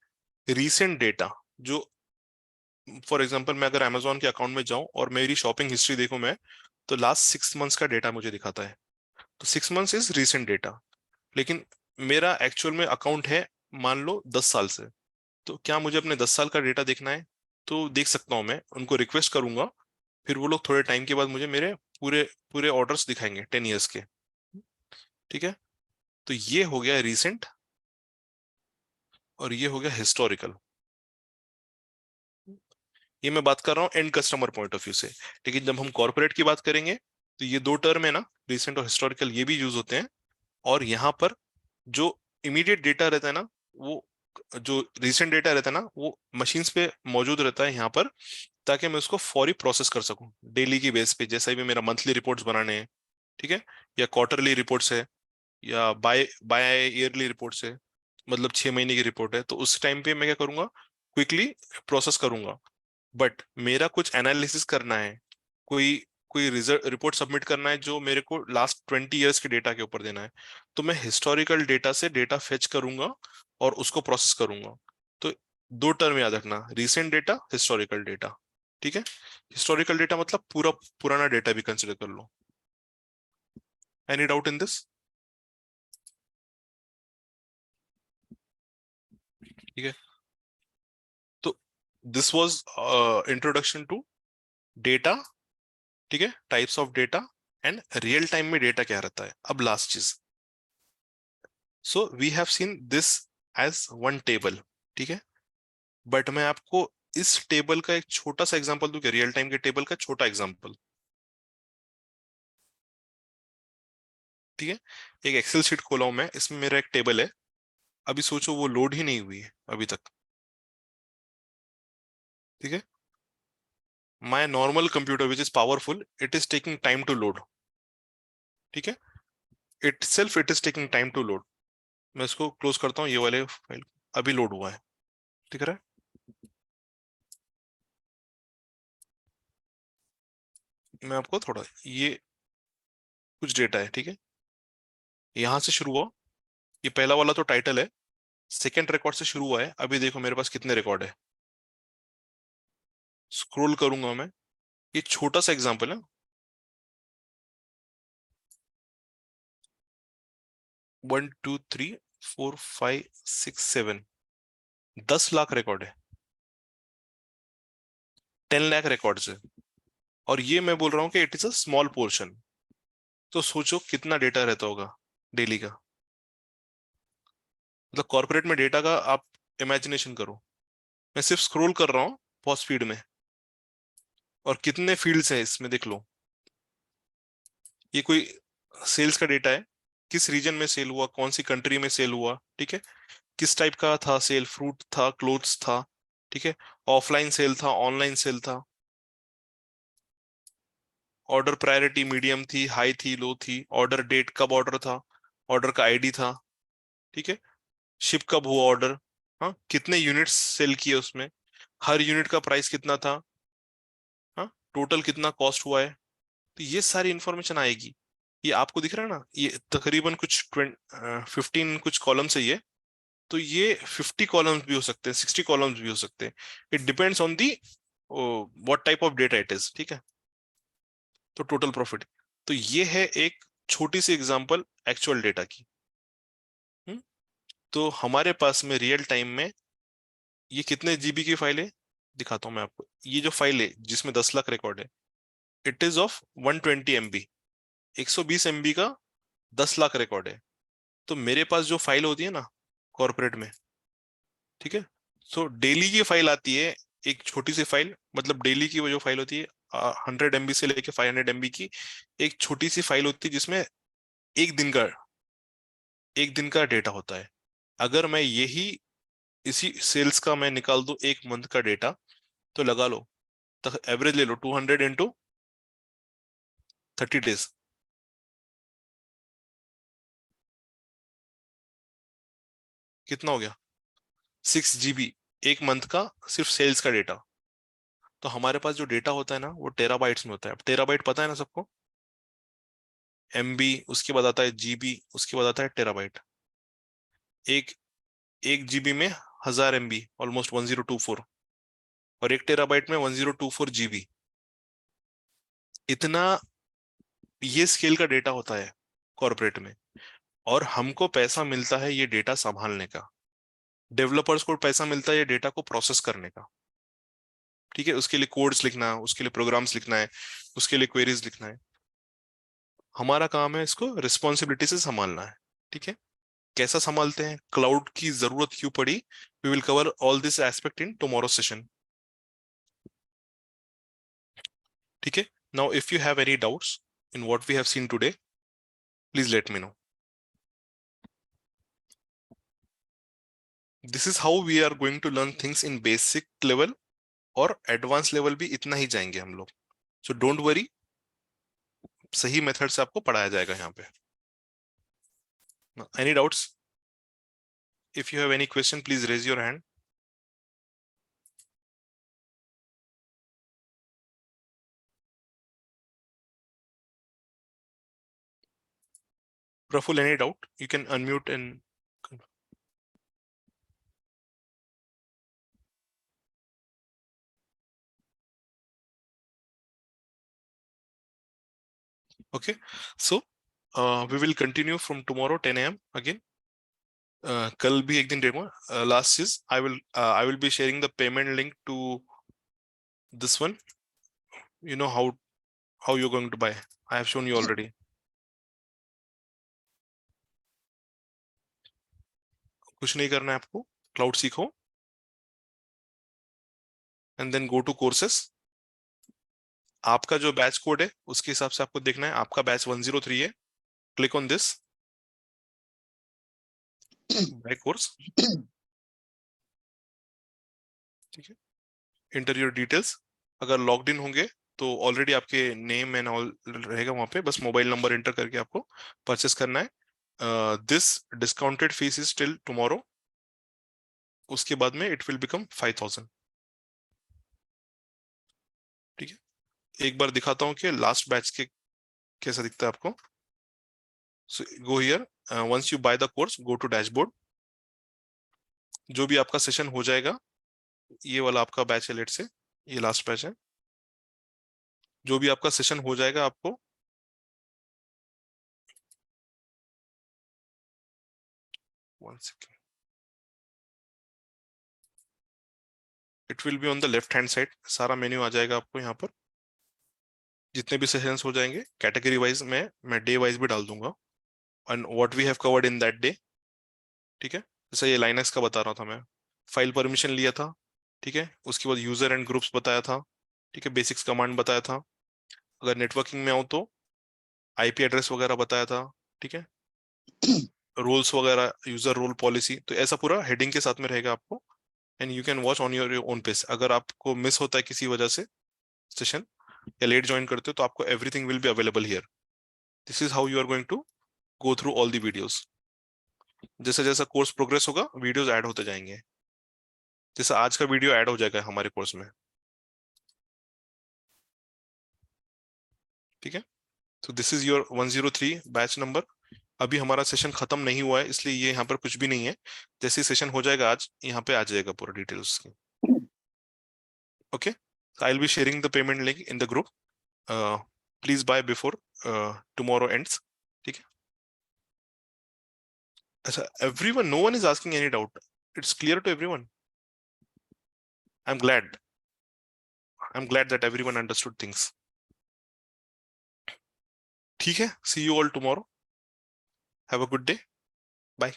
रीसेंट डेटा, जो फॉर एग्जांपल मैं अगर अमेजोन के अकाउंट में जाऊं और मेरी शॉपिंग हिस्ट्री देखूं मैं, तो लास्ट 6 मंथ्स का डेटा मुझे दिखाता है। तो 6 मंथ्स इज रीसेंट डेटा। लेकिन मेरा एक्चुअल में अकाउंट है, मान लो 10 साल से। तो क्या मुझे अपने 10 साल का डेटा देखना है, तो देख सकता हूँ, मैं उनको रिक्वेस्ट करूंगा, फिर वो लोग थोड़े टाइम के बाद मुझे मेरे पूरे पूरे ऑर्डर्स दिखाएंगे 10 ईयर्स के, ठीक है। तो ये हो गया रीसेंट, और ये हो गया हिस्टोरिकल। ये मैं बात कर रहा हूँ and customer point of view से। लेकिन जब हम कॉर्पोरेट की बात करेंगे, तो ये दो टर्म है ना, रिसेंट और हिस्टोरिकल, ये भी यूज होते हैं। और यहाँ पर जो इमीडिएट डेटा रहता है ना, वो जो रिसेंट डेटा रहता है ना, वो मशीन्स पे मौजूद रहता है यहाँ पर, ताकि मैं उसको फौरी प्रोसेस कर सकूं डेली की बेस पे, जैसा भी मेरा मंथली रिपोर्ट्स बनाने हैं, ठीक है, या क्वार्टरली रिपोर्ट्स है, या बाय बाय ईयरली रिपोर्ट्स है, मतलब 6 महीने की रिपोर्ट है, तो उस टाइम पे मैं क्या करूंगा, क्विकली प्रोसेस करूंगा। बट मेरा कुछ एनालिसिस करना है, कोई कोई रिजल्ट रिपोर्ट सबमिट करना है जो मेरे को लास्ट 20 ईयर्स के डेटा के ऊपर देना है, तो मैं हिस्टोरिकल डेटा से डेटा फेच करूंगा और उसको प्रोसेस करूंगा। तो दो टर्म याद रखना, रीसेंट डेटा, हिस्टोरिकल डेटा, ठीक है। हिस्टोरिकल डेटा मतलब पूरा पुराना डेटा भी कंसिडर कर लो। Any doubt in this? ठीक है। तो this was introduction to data, ठीक है, types of data, and real time में डेटा क्या रहता है। अब लास्ट चीज, so we have seen this as one table, ठीक है। बट मैं आपको इस टेबल का एक छोटा सा एग्जांपल दूं, रियल टाइम के टेबल का छोटा एग्जांपल। ठीक है, एक एक्सेल शीट खोला हूं मैं, इसमें मेरा एक टेबल है। अभी सोचो वो लोड ही नहीं हुई है अभी तक। ठीक है, my normal computer which is powerful, it is taking time to load. ठीक है, it is taking time to load. मैं इसको क्लोज करता हूँ, ये वाले फाइल अभी लोड हुआ है। ठीक है, मैं आपको थोड़ा ये कुछ डेटा है। ठीक है, यहां से शुरू हुआ, ये पहला वाला तो टाइटल है। सेकंड रिकॉर्ड से शुरू हुआ है, अभी देखो मेरे पास कितने रिकॉर्ड है। स्क्रॉल करूंगा मैं, ये छोटा सा एग्जांपल है। 1 2 3 4 5 6 7, 10 लाख रिकॉर्ड है, 10 लाख रिकॉर्ड्स है। और ये मैं बोल रहा हूँ कि it is a small portion. तो सोचो कितना डेटा रहता होगा डेली का। मतलब कॉर्पोरेट में डेटा का आप इमेजिनेशन करो। मैं सिर्फ स्क्रॉल कर रहा हूँ बहुत स्पीड में, और कितने फील्ड्स हैं इसमें देख लो। ये कोई सेल्स का डेटा है, किस रीजन में सेल हुआ, कौन सी कंट्री में सेल हुआ। ठीक है, किस टाइप का था सेल, फ्रूट था, क्लोथ्स था। ठीक है, ऑफलाइन सेल था, ऑनलाइन सेल था। ऑर्डर प्रायोरिटी मीडियम थी, हाई थी, लो थी। ऑर्डर डेट, कब ऑर्डर था, ऑर्डर का आईडी था। ठीक है, शिप कब हुआ ऑर्डर, हाँ कितने यूनिट्स सेल किए उसमें, हर यूनिट का प्राइस कितना था, हाँ टोटल कितना कॉस्ट हुआ है। तो ये सारी इंफॉर्मेशन आएगी। ये आपको दिख रहा है ना, ये तकरीबन कुछ 15 कुछ कॉलम्स है ये। तो ये 50 कॉलम्स भी हो सकते हैं, 60 कॉलम्स भी हो सकते हैं। It depends on the what type of data it is. ठीक है, तो टोटल प्रॉफिट। तो ये है एक छोटी सी एग्जांपल एक्चुअल डेटा की। हम्म? तो हमारे पास में रियल टाइम में ये कितने जीबी की फाइल है दिखाता हूँ मैं आपको। ये जो फाइल है जिसमें 10 लाख रिकॉर्ड है, it is of 120 MB, 120 MB का 10 लाख रिकॉर्ड है। तो मेरे पास जो फाइल होती है ना कॉर्पोरेट में, ठीक है, सो डेली की फाइल आती है, एक छोटी सी फाइल, मतलब डेली की वो जो फाइल होती है 100 MB से लेके 500 MB की एक छोटी सी फाइल होती है, जिसमें एक दिन का एक दिन का डेटा होता है। अगर मैं यही इसी सेल्स का मैं निकाल दूं एक मंथ का डेटा, तो लगा लो, तो एवरेज ले लो 200 × 30 डेज, कितना हो गया, 6 GB एक मंथ का, सिर्फ सेल्स का डेटा। तो हमारे पास जो डेटा होता है ना वो टेराबाइट्स में होता है। अब टेराबाइट पता है ना सबको, MB, उसके बाद आता है GB, उसके बाद आता है टेराबाइट। एक एक जीबी में 1000 MB, ऑलमोस्ट 1024। और एक टेराबाइट में 1024 GB। इतना ये स्केल का डेटा होता है कॉर्पोरेट में। और हमको पैसा मिलता है ये डेटा संभालने का, डेवलपर्स को पैसा मिलता है ये डेटा को प्रोसेस करने का। ठीक है, उसके लिए कोड्स लिखना है, उसके लिए प्रोग्राम्स लिखना है, उसके लिए क्वेरीज लिखना है। हमारा काम है इसको रिस्पॉन्सिबिलिटी से संभालना है। ठीक है, कैसा संभालते हैं, क्लाउड की जरूरत क्यों पड़ी, we will cover all this aspect in tomorrow session. ठीक है, now if you have any doubts in what we have seen today, please let me know. This is how we are going to learn things in basic level, और advance level भी इतना ही जाएंगे हम लोग। So don't worry, सही method से आपको पढ़ाया जाएगा यहाँ पे। Any doubts? If you have any question please raise your hand. Praful, any doubt, you can unmute and okay. So we will continue from tomorrow 10 a.m. again. कल भी एक दिन डेमो। लास्ट चीज, I will be sharing the payment link to this one. You know how you're going to buy. I have shown you already. कुछ नहीं करना है आपको, क्लाउड सीखो and then go to courses. आपका जो बैच कोड है उसके हिसाब से आपको देखना है, आपका बैच 103 है। Click on this by course, ठीक है, इंटर योर डिटेल्स। अगर लॉग्ड इन होंगे तो ऑलरेडी आपके नेम एंड ऑल रहेगा वहां पे, बस मोबाइल नंबर एंटर करके आपको परचेस करना है। This discounted fees is till tomorrow, उसके बाद में इट विल बिकम 5000, ठीक है। एक बार दिखाता हूँ कि लास्ट बैच के कैसा दिखता है आपको। So go here, once you buy the course go to dashboard. जो भी आपका सेशन हो जाएगा, ये वाला आपका बैच है, लेट से ये लास्ट बैच है, जो भी आपका सेशन हो जाएगा आपको, one second, it will be on the left hand side, सारा मेन्यू आ जाएगा आपको यहाँ पर। जितने भी सेशंस हो जाएंगे कैटेगरी वाइज में, मैं डे वाइज भी डाल दूंगा, and what we have covered in that day, ठीक है। जैसे ये लाइनक्स का बता रहा था मैं, फाइल परमिशन लिया था, ठीक है, उसके बाद यूजर एंड ग्रुप्स बताया था, ठीक है, बेसिक्स कमांड बताया था, अगर नेटवर्किंग में आऊँ तो आईपी एड्रेस वगैरह बताया था, ठीक है, रोल्स वगैरह, यूजर रोल पॉलिसी, तो ऐसा पूरा हेडिंग के साथ में रहेगा आपको। And you can watch on your own pace. अगर आपको मिस होता है किसी वजह से सेशन, या लेट ज्वाइन करते हो, तो आपको everything will be available here. This is how you are going to go through all the videos. जैसे जैसा कोर्स प्रोग्रेस होगा वीडियोस ऐड होते जाएंगे, जैसे आज का वीडियो ऐड हो जाएगा हमारे कोर्स में, ठीक है। तो this is your 103 batch number. अभी हमारा सेशन खत्म नहीं हुआ है, इसलिए ये यहाँ पर कुछ भी नहीं है। जैसे सेशन हो जाएगा आज, यहाँ पे आ जाएगा पूरा डिटेल्स की। Okay, I will be sharing the payment link in the group, please buy before tomorrow ends, ठीक है। अच्छा, everyone, no one is asking any doubt, it's clear to everyone. I am glad, I am glad that everyone understood things. ठीक है, see you all tomorrow, have a good day, bye.